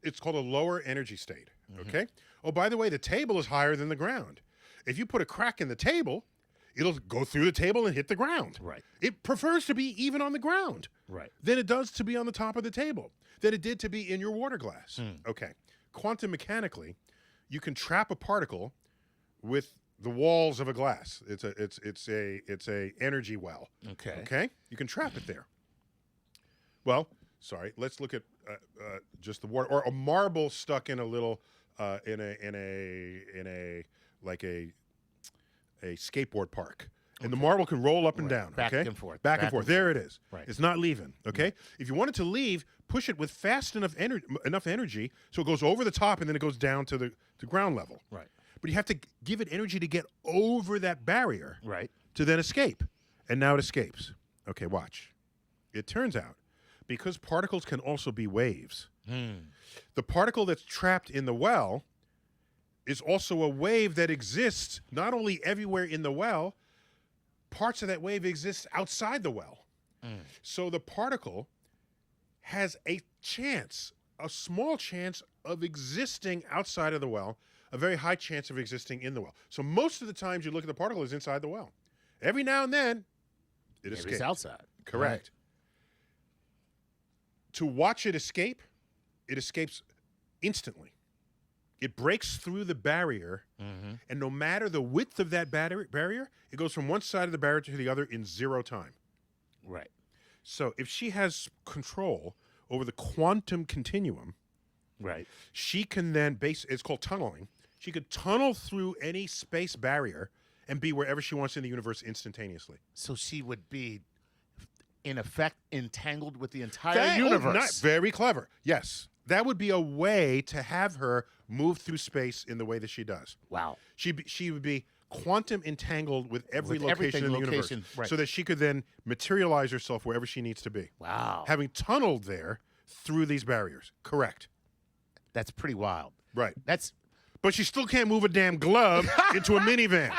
A: It's called a lower energy state. Okay. Oh, by the way, the table is higher than the ground. If you put a crack in the table, it'll go through the table and hit the ground.
B: Right.
A: It prefers to be even on the ground
B: Right.
A: than it does to be on the top of the table, than it did to be in your water glass.
B: Hmm.
A: Okay. Quantum mechanically, you can trap a particle with the walls of a glass. It's a energy well.
B: Okay.
A: Okay. You can trap it there. Well, sorry. Let's look at just the water or a marble stuck in a little in a skateboard park. And the marble can roll up and down.
B: Back
A: okay?
B: and forth.
A: Back and forth. There it is.
B: Right.
A: It's not leaving. Okay. If you want it to leave, push it with fast enough energy so it goes over the top and then it goes down to the ground level.
B: Right.
A: But you have to give it energy to get over that barrier
B: Right.
A: to then escape. And now it escapes. Okay, watch. It turns out, because particles can also be waves, the particle that's trapped in the well is also a wave that exists not only everywhere in the well, parts of that wave exist outside the well. So the particle has a chance, a small chance of existing outside of the well, a very high chance of existing in the well. So most of the times you look at the particle is inside the well. Every now and then, it
B: Maybe
A: escapes.
B: it's outside.
A: Correct. To watch it escapes instantly. It breaks through the barrier, and no matter the width of that barrier, it goes from one side of the barrier to the other in 0 time.
B: Right.
A: So if she has control over the quantum continuum,
B: Right.
A: she can then it's called tunneling. She could tunnel through any space barrier and be wherever she wants in the universe instantaneously.
B: So she would be in effect, entangled with the entire universe.
A: Very clever. Yes. That would be a way to have her move through space in the way that she does.
B: Wow.
A: She would be quantum entangled with every
B: With
A: location in the
B: everything,
A: universe,
B: right.
A: so that she could then materialize herself wherever she needs to be.
B: Wow.
A: Having tunneled there through these barriers. Correct.
B: That's pretty wild.
A: Right.
B: That's
A: But she still can't move a damn glove into a minivan.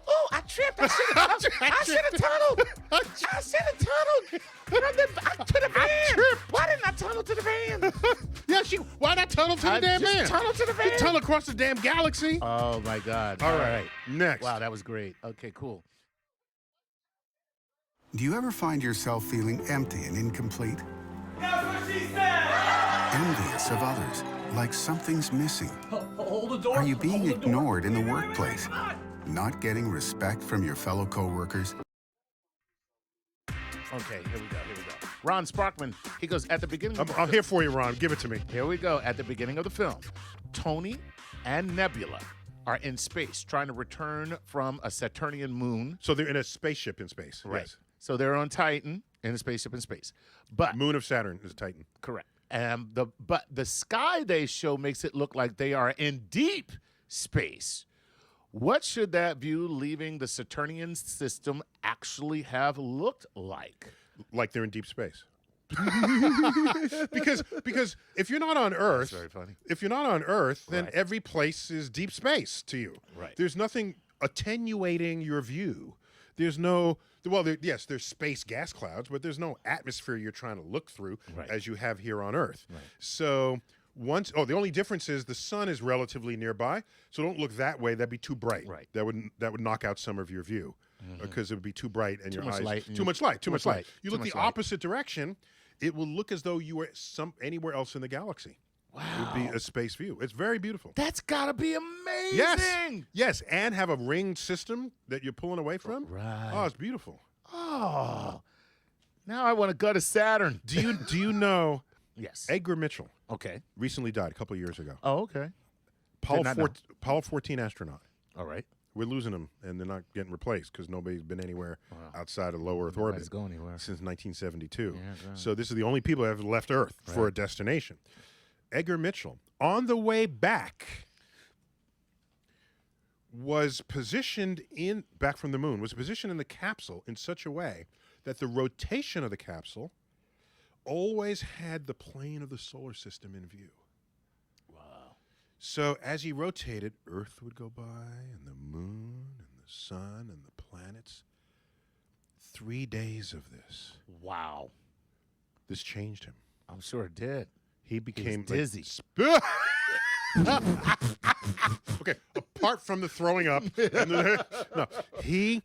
B: oh, I tripped. I should have tunneled. I should have tunneled to the van. Why didn't I tunnel to the van?
A: Yeah, why not tunnel to the damn
B: just
A: van?
B: tunnel to the van.
A: You tunnel across the damn galaxy.
B: Oh my God.
A: All right. Next.
B: Wow, that was great. Okay, cool.
E: Do you ever find yourself feeling empty and incomplete?
F: That's what she said!
E: Envious of others, like something's missing?
F: Hold the door.
E: Are you being
F: Hold the door.
E: ignored in the workplace? Not getting respect from your fellow coworkers?
B: Okay, here we go. Ron Sparkman, he goes, at the beginning of
A: I'm here for you, Ron. Give it to me.
B: Here we go. At the beginning of the film, Tony and Nebula are in space trying to return from a Saturnian moon.
A: So they're in a spaceship in space.
B: Right.
A: Yes.
B: So they're on Titan in a spaceship in space. But
A: Moon of Saturn is a Titan.
B: correct. But the sky they show makes it look like they are in deep space. What should that view leaving the Saturnian system actually have looked like?
A: Like they're in deep space. because if you're not on Earth,
B: very funny.
A: If you're not on Earth, then
B: Right.
A: every place is deep space to you.
B: Right.
A: There's nothing attenuating your view. There's no yes, there's space gas clouds, but there's no atmosphere you're trying to look through
B: Right.
A: as you have here on Earth. Right. So the only difference is the sun is relatively nearby, so don't look that way. That'd be too bright.
B: Right.
A: That would knock out some of your view because it would be too bright and
B: Too
A: your
B: much
A: eyes
B: light and
A: too
B: you-
A: much light.
B: too much light.
A: You
B: Too
A: look
B: much
A: the
B: light.
A: opposite direction, it will look as though you were anywhere else in the galaxy.
B: Wow.
A: It would be a space view. It's very beautiful.
B: That's got to be amazing.
A: Yes, and have a ringed system that you're pulling away from.
B: Right.
A: Oh, it's beautiful.
B: Oh, now I want to go to Saturn.
A: Do you know
B: Yes.
A: Edgar Mitchell
B: Okay.
A: recently died a couple of years ago?
B: Oh, okay.
A: Apollo
B: not know.
A: 14 astronaut.
B: All right.
A: We're losing them, and they're not getting replaced because nobody's been anywhere outside of low Earth orbit
B: Nobody's going anywhere.
A: since 1972.
B: Yeah, right.
A: So this is the only people that have left Earth for a destination. Edgar Mitchell, on the way back, was positioned back from the moon, was positioned in the capsule in such a way that the rotation of the capsule always had the plane of the solar system in view.
B: Wow.
A: So as he rotated, Earth would go by, and the moon, and the sun, and the planets. 3 days of this.
B: Wow.
A: This changed him.
B: I'm sure it did.
A: He became
B: dizzy.
A: Okay, apart from the throwing up, no, he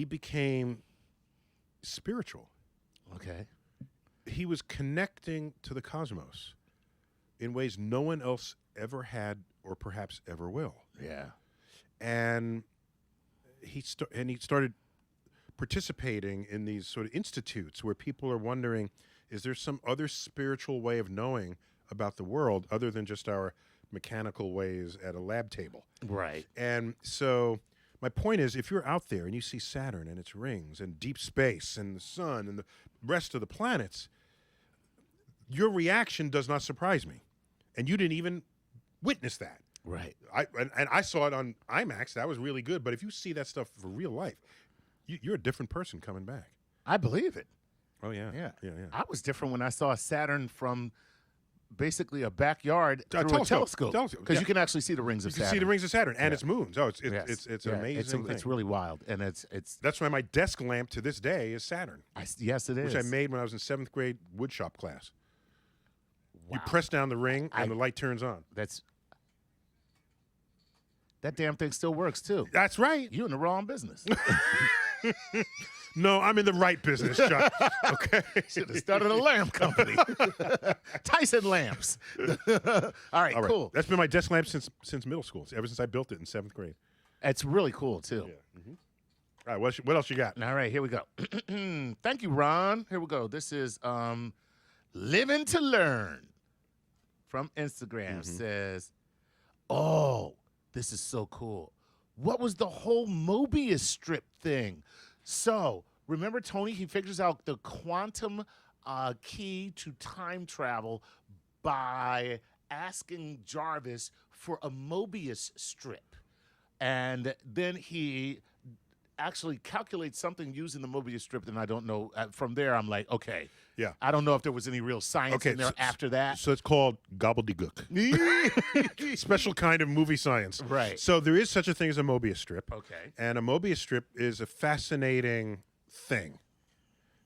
A: became spiritual.
B: Okay.
A: He was connecting to the cosmos in ways no one else ever had or perhaps ever will.
B: Yeah.
A: And he started participating in these sort of institutes where people are wondering, is there some other spiritual way of knowing about the world other than just our mechanical ways at a lab table?
B: Right.
A: And so my point is, if you're out there and you see Saturn and its rings and deep space and the sun and the rest of the planets, your reaction does not surprise me. And you didn't even witness that.
B: Right.
A: I saw it on IMAX. That was really good. But if you see that stuff for real life, you're a different person coming back.
B: I believe it.
A: Oh, yeah.
B: Yeah.
A: Yeah.
B: I was different when I saw Saturn from basically a backyard through a
A: telescope.
B: telescope. Because you can actually see the rings of
A: You can
B: Saturn.
A: see the rings of Saturn and its moons. Oh, it's
B: Yes.
A: an
B: Yeah,
A: amazing thing.
B: It's really wild. And it's
A: That's why my desk lamp to this day is Saturn,
B: yes, it is.
A: which I made when I was in 7th grade woodshop class.
B: Wow.
A: You press down the ring and the light turns on.
B: That damn thing still works too.
A: That's right.
B: You in the wrong business.
A: No, I'm in the right business, Chuck. Okay.
B: Should have started a lamp company. Tyson Lamps. All right,
A: All right.
B: cool.
A: That's been my desk lamp since middle school. Ever since I built it in 7th grade.
B: It's really cool too.
A: All right. What else you got?
B: All right, here we go. Thank you, Ron. Here we go. This is Living to Learn from Instagram. Says, oh, this is so cool. what was the whole Mobius strip thing? So remember, Tony, he figures out the quantum key to time travel by asking Jarvis for a Mobius strip. And then he actually calculates something using the Mobius strip, and I don't know. From there, I'm like, okay.
A: Yeah.
B: I don't know if there was any real science in there after that.
A: So it's called gobbledygook. Special kind of movie science.
B: Right.
A: So there is such a thing as a Mobius strip.
B: Okay.
A: And a Mobius strip is a fascinating thing.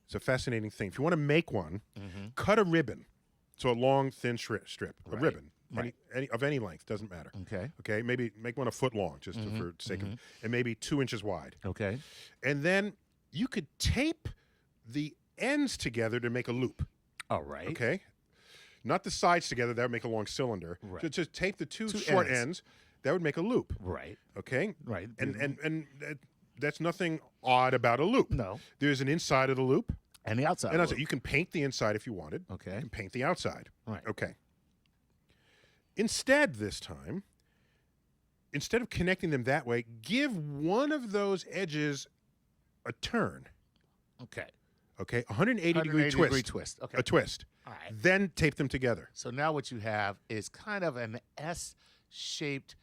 A: It's a fascinating thing. If you want to make one, cut a ribbon. So a long, thin strip, a ribbon, any of any length, doesn't matter.
B: Okay.
A: Okay, maybe make one a foot long, just for sake of, and maybe 2 inches wide.
B: Okay.
A: And then you could tape the ends together to make a loop.
B: All right.
A: Okay, not the sides together. That would make a long cylinder.
B: Right.
A: So just tape the two short ends. That would make a loop.
B: Right.
A: Okay.
B: Right.
A: And that's nothing odd about a loop.
B: No.
A: There's an inside of the loop.
B: And the outside.
A: And outside. You can paint the inside if you wanted.
B: Okay.
A: You can paint the outside.
B: Right.
A: Okay. Instead, this time, instead of connecting them that way, give one of those edges a turn.
B: Okay.
A: Okay. 180 degree twist.
B: Okay.
A: A twist.
B: All right.
A: Then tape them together.
B: So now what you have is kind of an S-shaped,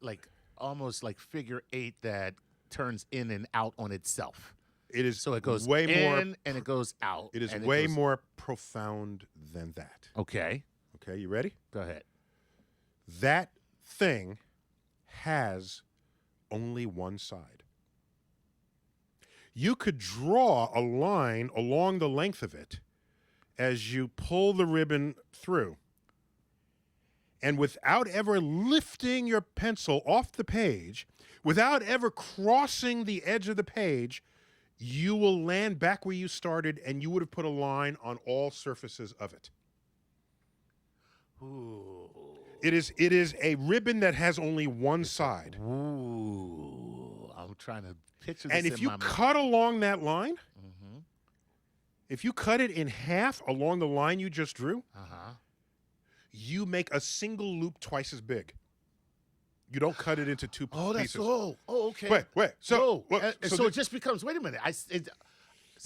B: like almost like figure 8 that turns in and out on itself.
A: It is
B: So it goes
A: way
B: in
A: more.
B: and it goes out.
A: It is
B: and
A: way
B: goes-
A: more profound than that.
B: Okay.
A: Okay, you ready?
B: Go ahead.
A: That thing has only one side. You could draw a line along the length of it as you pull the ribbon through. And without ever lifting your pencil off the page, without ever crossing the edge of the page, you will land back where you started and you would have put a line on all surfaces of it.
B: Ooh.
A: It is a ribbon that has only one side.
B: Ooh. I'm trying to picture this
A: And if
B: in
A: you
B: my mind.
A: cut along that line, if you cut it in half along the line you just drew, you make a single loop twice as big. You don't cut it into two pieces.
B: Okay.
A: Wait. So,
B: So it just becomes. Wait a minute. See,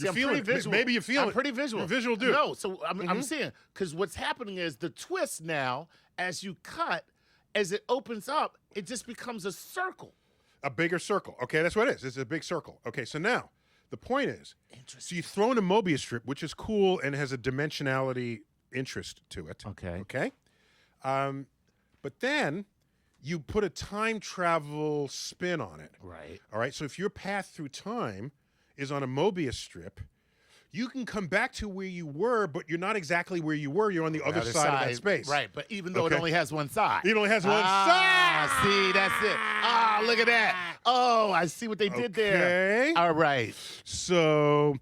A: You're
B: I'm
A: feeling
B: pretty
A: it.
B: visual.
A: Maybe you feel
B: I'm
A: it.
B: pretty visual.
A: You're a visual dude.
B: No, so I'm saying because what's happening is the twist now, as you cut, as it opens up, it just becomes a circle.
A: a bigger circle. Okay, that's what it is. It's a big circle. Okay, so now the point is, so
B: Interesting.
A: you throw in a Mobius strip, which is cool and has a dimensionality interest to it.
B: Okay.
A: Okay. But then you put a time travel spin on it.
B: Right.
A: All right. So if your path through time is on a Mobius strip, you can come back to where you were, but you're not exactly where you were. You're on the other side of that space.
B: Right, but even though
A: Okay.
B: it only has one side.
A: It only has one
B: Ah, see, that's it. Ah, look at that. Oh, I see what they did there.
A: Okay.
B: All right.
A: So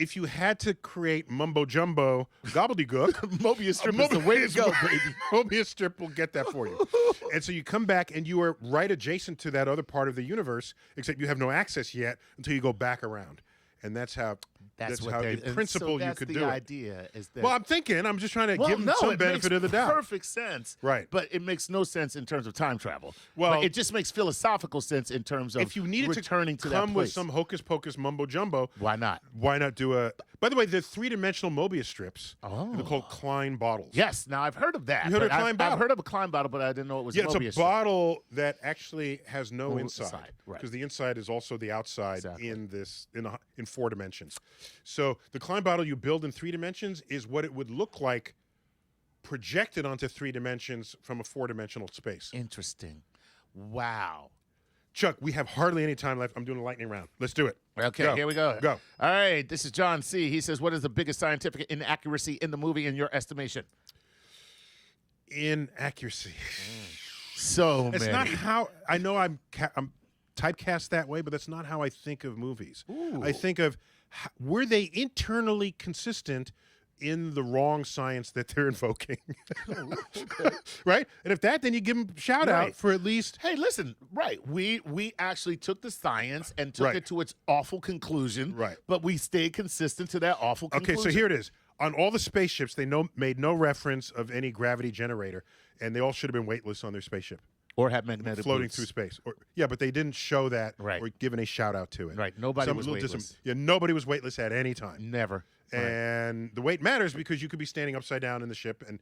A: if you had to create mumbo jumbo gobbledygook,
B: Mobius strip is the way to go, baby.
A: Mobius strip will get that for you. And so you come back and you are right adjacent to that other part of the universe, except you have no access yet until you go back around. And that's how
B: That's what
A: how
B: they,
A: in
B: and
A: principle
B: so
A: you
B: that's
A: could
B: the
A: do it.
B: idea is that.
A: Well, I'm just trying to give them
B: no,
A: some
B: it
A: benefit
B: makes
A: of the doubt.
B: Perfect sense.
A: Right.
B: But it makes no sense in terms of time travel.
A: Well-
B: But it just makes philosophical sense in terms of
A: If you needed
B: returning
A: to
B: that
A: come with
B: place.
A: some hocus pocus mumbo jumbo,
B: Why not?
A: why not do a? By the way, the three-dimensional Mobius strips.
B: Oh.
A: They're called Klein bottles.
B: Yes. Now I've heard of that.
A: You heard of
B: but
A: a Klein bottle?
B: I've heard of a Klein bottle, but I didn't know it was
A: Yeah,
B: a
A: it's
B: Mobius
A: a
B: strip.
A: bottle that actually has no
B: No
A: inside,
B: inside, right.
A: because the inside is also the outside
B: Exactly.
A: in 4 dimensions. So the Klein bottle you build in 3 dimensions is what it would look like projected onto 3 dimensions from a 4-dimensional space.
B: Interesting. Wow.
A: Chuck, we have hardly any time left. I'm doing a lightning round. Let's do it.
B: Okay,
A: Go.
B: here we go.
A: Go.
B: All right, this is John C. He says, what is the biggest scientific inaccuracy in the movie in your estimation?
A: Inaccuracy.
B: So
A: It's
B: many.
A: not how I know I'm typecast that way, but that's not how I think of movies. I think of were they internally consistent in the wrong science that they're invoking, right? And if that, then you give them shout out
B: Right.
A: for at least.
B: Hey, listen, right. We actually took the science and took
A: Right.
B: it to its awful conclusion.
A: Right.
B: But we stayed consistent to that awful
A: Okay,
B: conclusion.
A: so here it is. On all the spaceships, they made no reference of any gravity generator, and they all should have been weightless on their spaceship.
B: Or have magnetic
A: floating
B: boots.
A: through space. Yeah, but they didn't show that
B: Right.
A: or given a shout out to it.
B: Right. Nobody
A: Some
B: was
A: little
B: weightless.
A: yeah, nobody was weightless at any time.
B: Never. Right.
A: And the weight matters because you could be standing upside down in the ship, and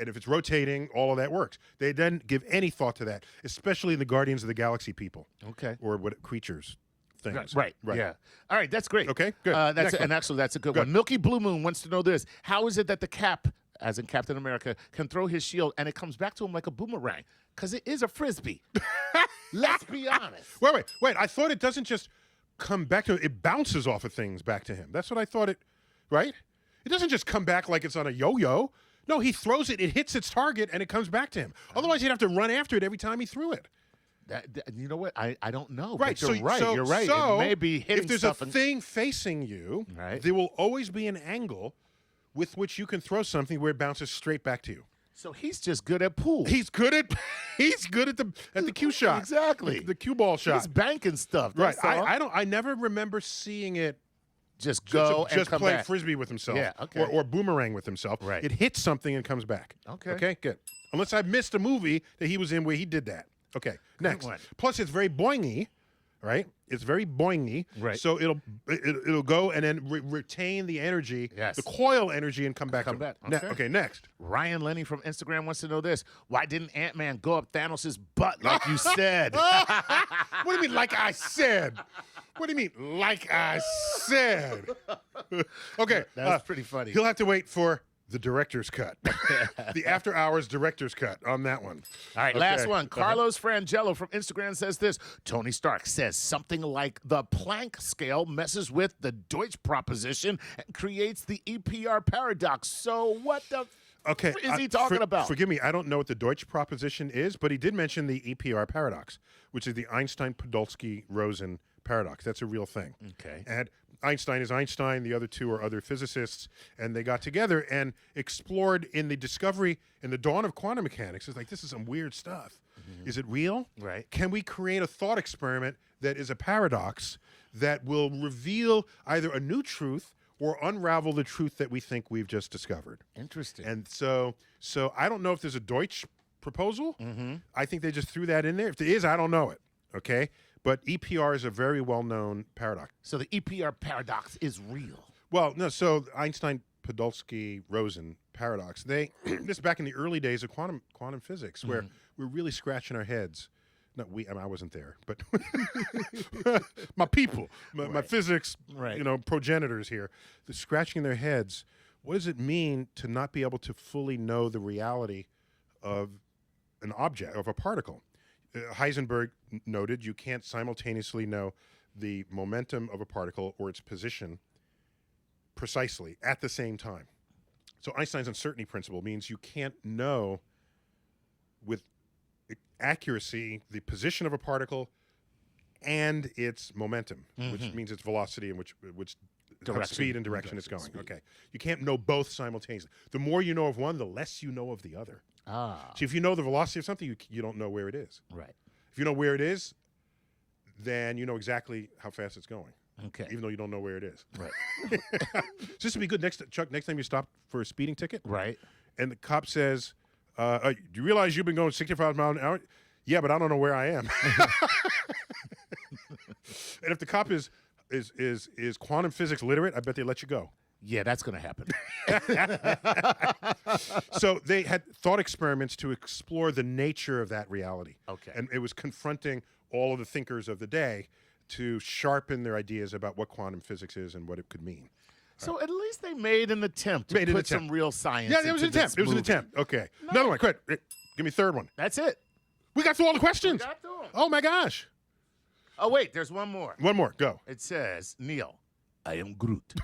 A: if it's rotating, all of that works. They didn't give any thought to that, especially the Guardians of the Galaxy people.
B: Okay.
A: Or what creatures, things.
B: Right. Yeah. All right. That's great.
A: Okay, good.
B: That's
A: Next
B: and
A: one.
B: actually that's a good
A: Good.
B: one. Milky Blue Moon wants to know this: how is it that the Cap, as in Captain America, can throw his shield and it comes back to him like a boomerang? Because it is a frisbee. Let's be honest.
A: Wait. I thought it doesn't just come back to it bounces off of things back to him. That's what I thought it, right? It doesn't just come back like it's on a yo-yo. No, he throws it, it hits its target, and it comes back to him. Otherwise, he'd have to run after it every time he threw it.
B: You know what? I don't know.
A: Right.
B: But you're right. You're right.
A: So
B: it may be hitting
A: if there's
B: stuff
A: a thing facing you,
B: Right.
A: there will always be an angle with which you can throw something where it bounces straight back to you.
B: So he's just good at pool.
A: He's good at the cue shot.
B: Exactly.
A: The cue ball shot.
B: He's banking stuff.
A: Right.
B: That's all.
A: I never remember seeing it
B: just go and
A: just
B: come
A: play
B: back.
A: frisbee with himself.
B: Yeah, okay.
A: Or boomerang with himself.
B: Right.
A: It hits something and comes back.
B: Okay.
A: Okay, good. Unless I missed a movie that he was in where he did that. Okay. Next.
B: one.
A: Plus it's very boingy, right? It's very boingy.
B: Right.
A: So it'll go and then retain the energy,
B: Yes.
A: the coil energy, and come back.
B: Come
A: to him.
B: back. Okay.
A: Okay, next.
B: Ryan Lenny from Instagram wants to know this: why didn't Ant-Man go up Thanos' butt like you said?
A: What do you mean, like I said? What do you mean, like I said? Okay.
B: That's pretty funny.
A: He'll have to wait for the director's cut, the after hours director's cut on that one.
B: All right, last
A: Okay.
B: one. Carlos Frangelo from Instagram says this: Tony Stark says something like the Planck scale messes with the Deutsch proposition and creates the EPR paradox. So what the
A: Okay,
B: is he talking about?
A: Forgive me, I don't know what the Deutsch proposition is, but he did mention the EPR paradox, which is the Einstein-Podolsky-Rosen paradox. That's a real thing.
B: Okay.
A: And Einstein is Einstein. The other two are other physicists, and they got together and explored in the discovery in the dawn of quantum mechanics. It's like, this is some weird stuff. Is it real?
B: Right.
A: Can we create a thought experiment that is a paradox that will reveal either a new truth or unravel the truth that we think we've just discovered?
B: Interesting.
A: And so I don't know if there's a Deutsch proposal. I think they just threw that in there. If there is, I don't know it. Okay, but EPR is a very well-known paradox.
B: So the EPR paradox is real.
A: Well, no. So Einstein-Podolsky-Rosen paradox. This is back in the early days of quantum physics, where we're really scratching our heads. Not we. I mean, I wasn't there, but my people, my physics,
B: Right.
A: progenitors here, they're scratching their heads. What does it mean to not be able to fully know the reality of an object, of a particle? Heisenberg noted you can't simultaneously know the momentum of a particle or its position precisely at the same time. So Einstein's uncertainty principle means you can't know with accuracy the position of a particle and its momentum, which means its velocity and which
B: Direction.
A: speed and direction it's going. Okay, you can't know both simultaneously. The more you know of one, the less you know of the other.
B: Ah,
A: So if you know the velocity of something, you don't know where it is.
B: right.
A: If you know where it is, then you know exactly how fast it's going,
B: Okay.
A: even though you don't know where it is.
B: Right.
A: So this would be good Chuck, next time you stop for a speeding ticket,
B: Right.
A: and the cop says, do you realize you've been going 65 miles an hour? Yeah, but I don't know where I am. And if the cop is quantum physics literate, I bet they let you go.
B: Yeah, that's going to happen.
A: So they had thought experiments to explore the nature of that reality.
B: Okay.
A: And it was confronting all of the thinkers of the day to sharpen their ideas about what quantum physics is and what it could mean.
B: So at least they made an attempt to
A: Made an
B: put
A: attempt.
B: some real science.
A: Yeah, it was an
B: into this
A: attempt. It was an
B: movie.
A: attempt. Okay. Another one. Quick. Give me a third one.
B: That's it.
A: We got through all the questions.
B: got through 'em.
A: Oh, my gosh.
B: Oh wait, there's one more.
A: One more. Go.
B: It says, Neil, I am Groot.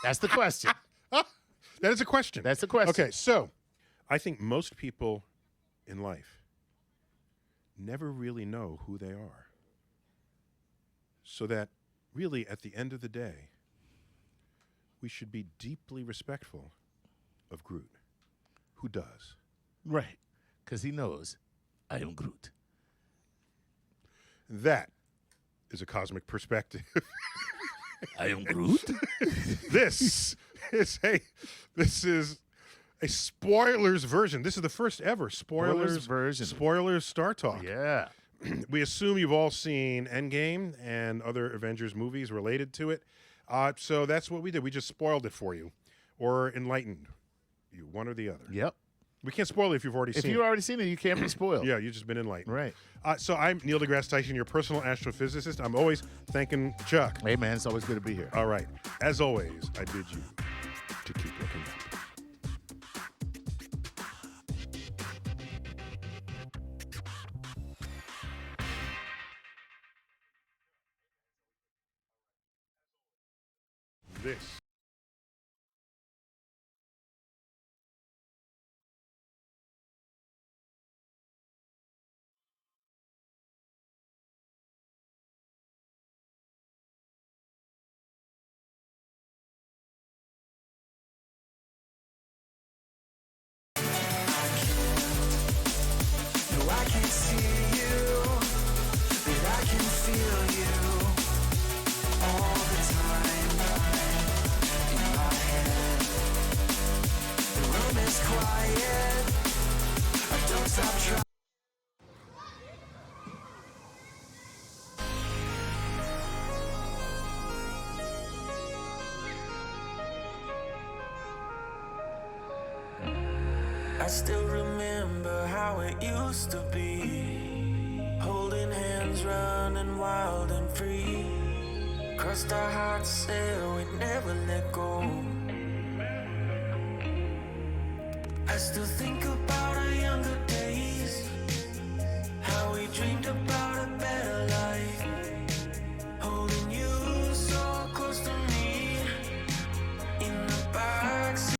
B: That's the question.
A: That is a question.
B: That's the question.
A: Okay, so I think most people in life never really know who they are. So that really, at the end of the day, we should be deeply respectful of Groot, who does.
B: Right. Because he knows I am Groot.
A: That is a cosmic perspective.
B: I am Groot?
A: This is a spoilers version. This is the first ever spoilers
B: version.
A: Spoilers Star Talk.
B: Yeah.
A: We assume you've all seen Endgame and other Avengers movies related to it. So that's what we did. We just spoiled it for you or enlightened you, one or the other.
B: Yep.
A: We can't spoil it if you've already
B: If
A: seen
B: you've
A: it.
B: already seen it, you can't be spoiled.
A: Yeah, you've just been enlightened.
B: Right.
A: So I'm Neil deGrasse Tyson, your personal astrophysicist. I'm always thanking Chuck.
B: Hey, man, it's always good to be here.
A: All right. As always, I bid you to keep looking up. This.
C: No, I can't see you, but I can feel you all the time in my head. The room is quiet. I don't stop trying. I still remember how it used to be. Holding hands, running wild and free. Crossed our hearts, said we'd never let go. I still think about our younger days. How we dreamed about a better life. Holding you so close to me. In the backseat.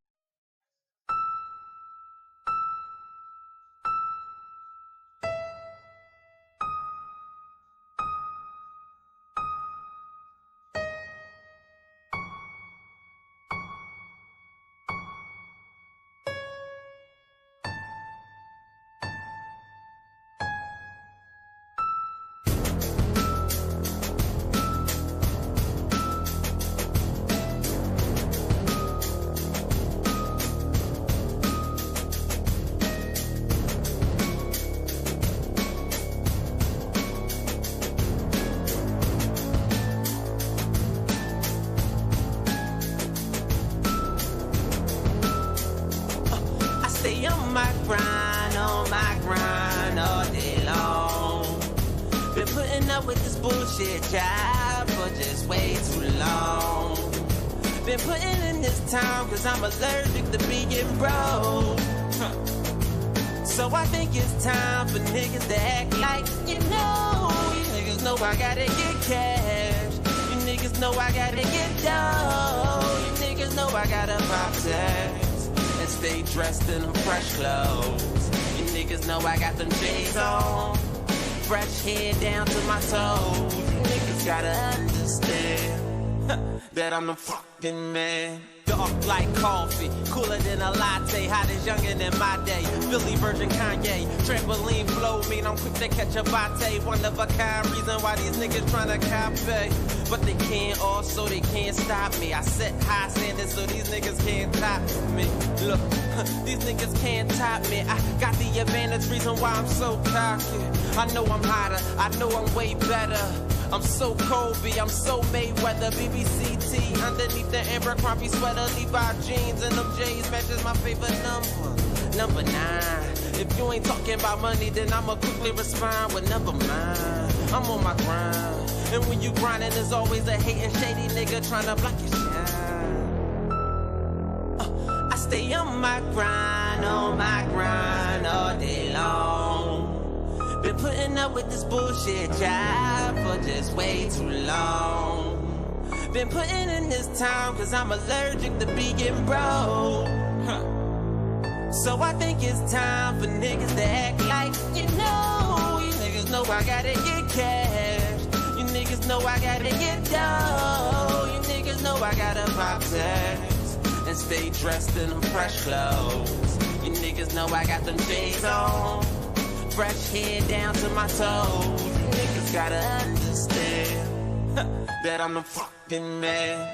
C: I stay on my grind all day long. Been putting up with this bullshit job for just way too long. Been putting in this time cause I'm allergic to being broke. So I think it's time for niggas to act like, you niggas know I gotta get cash. You niggas know I gotta get dough. You niggas know I gotta pop tags and stay dressed in them fresh clothes. You niggas know I got them J's on, fresh head down to my toes. You niggas gotta understand that I'm the fucking man. Dark like coffee, cooler than a latte, hot as younger than my day. Philly Virgin Kanye, trampoline flow mean I'm quick to catch a bate. One of a kind reason why these niggas tryna copy, but they can't, also they can't stop me. I set high standards so these niggas can't top me. Look, these niggas can't top me. I got the advantage, reason why I'm so cocky. I know I'm hotter, I know I'm way better. I'm so Kobe, I'm so Mayweather, BBC T underneath the Abercrombie sweater, Levi jeans and them J's matches my favorite number 9. If you ain't talking about money, then I'ma quickly respond with never mind. I'm on my grind, and when you grinding, there's always a hating shady nigga trying to block your shine. I stay on my grind all day long. Been putting up with this bullshit job for just way too long. Been putting in this time cause I'm allergic to being broke. So I think it's time for niggas to act like, you niggas know I gotta get cash. You niggas know I gotta get dough. You niggas know I gotta pop tags and stay dressed in them fresh clothes. You niggas know I got them J's on, fresh head down to my toes. Niggas gotta understand that I'm the fucking man.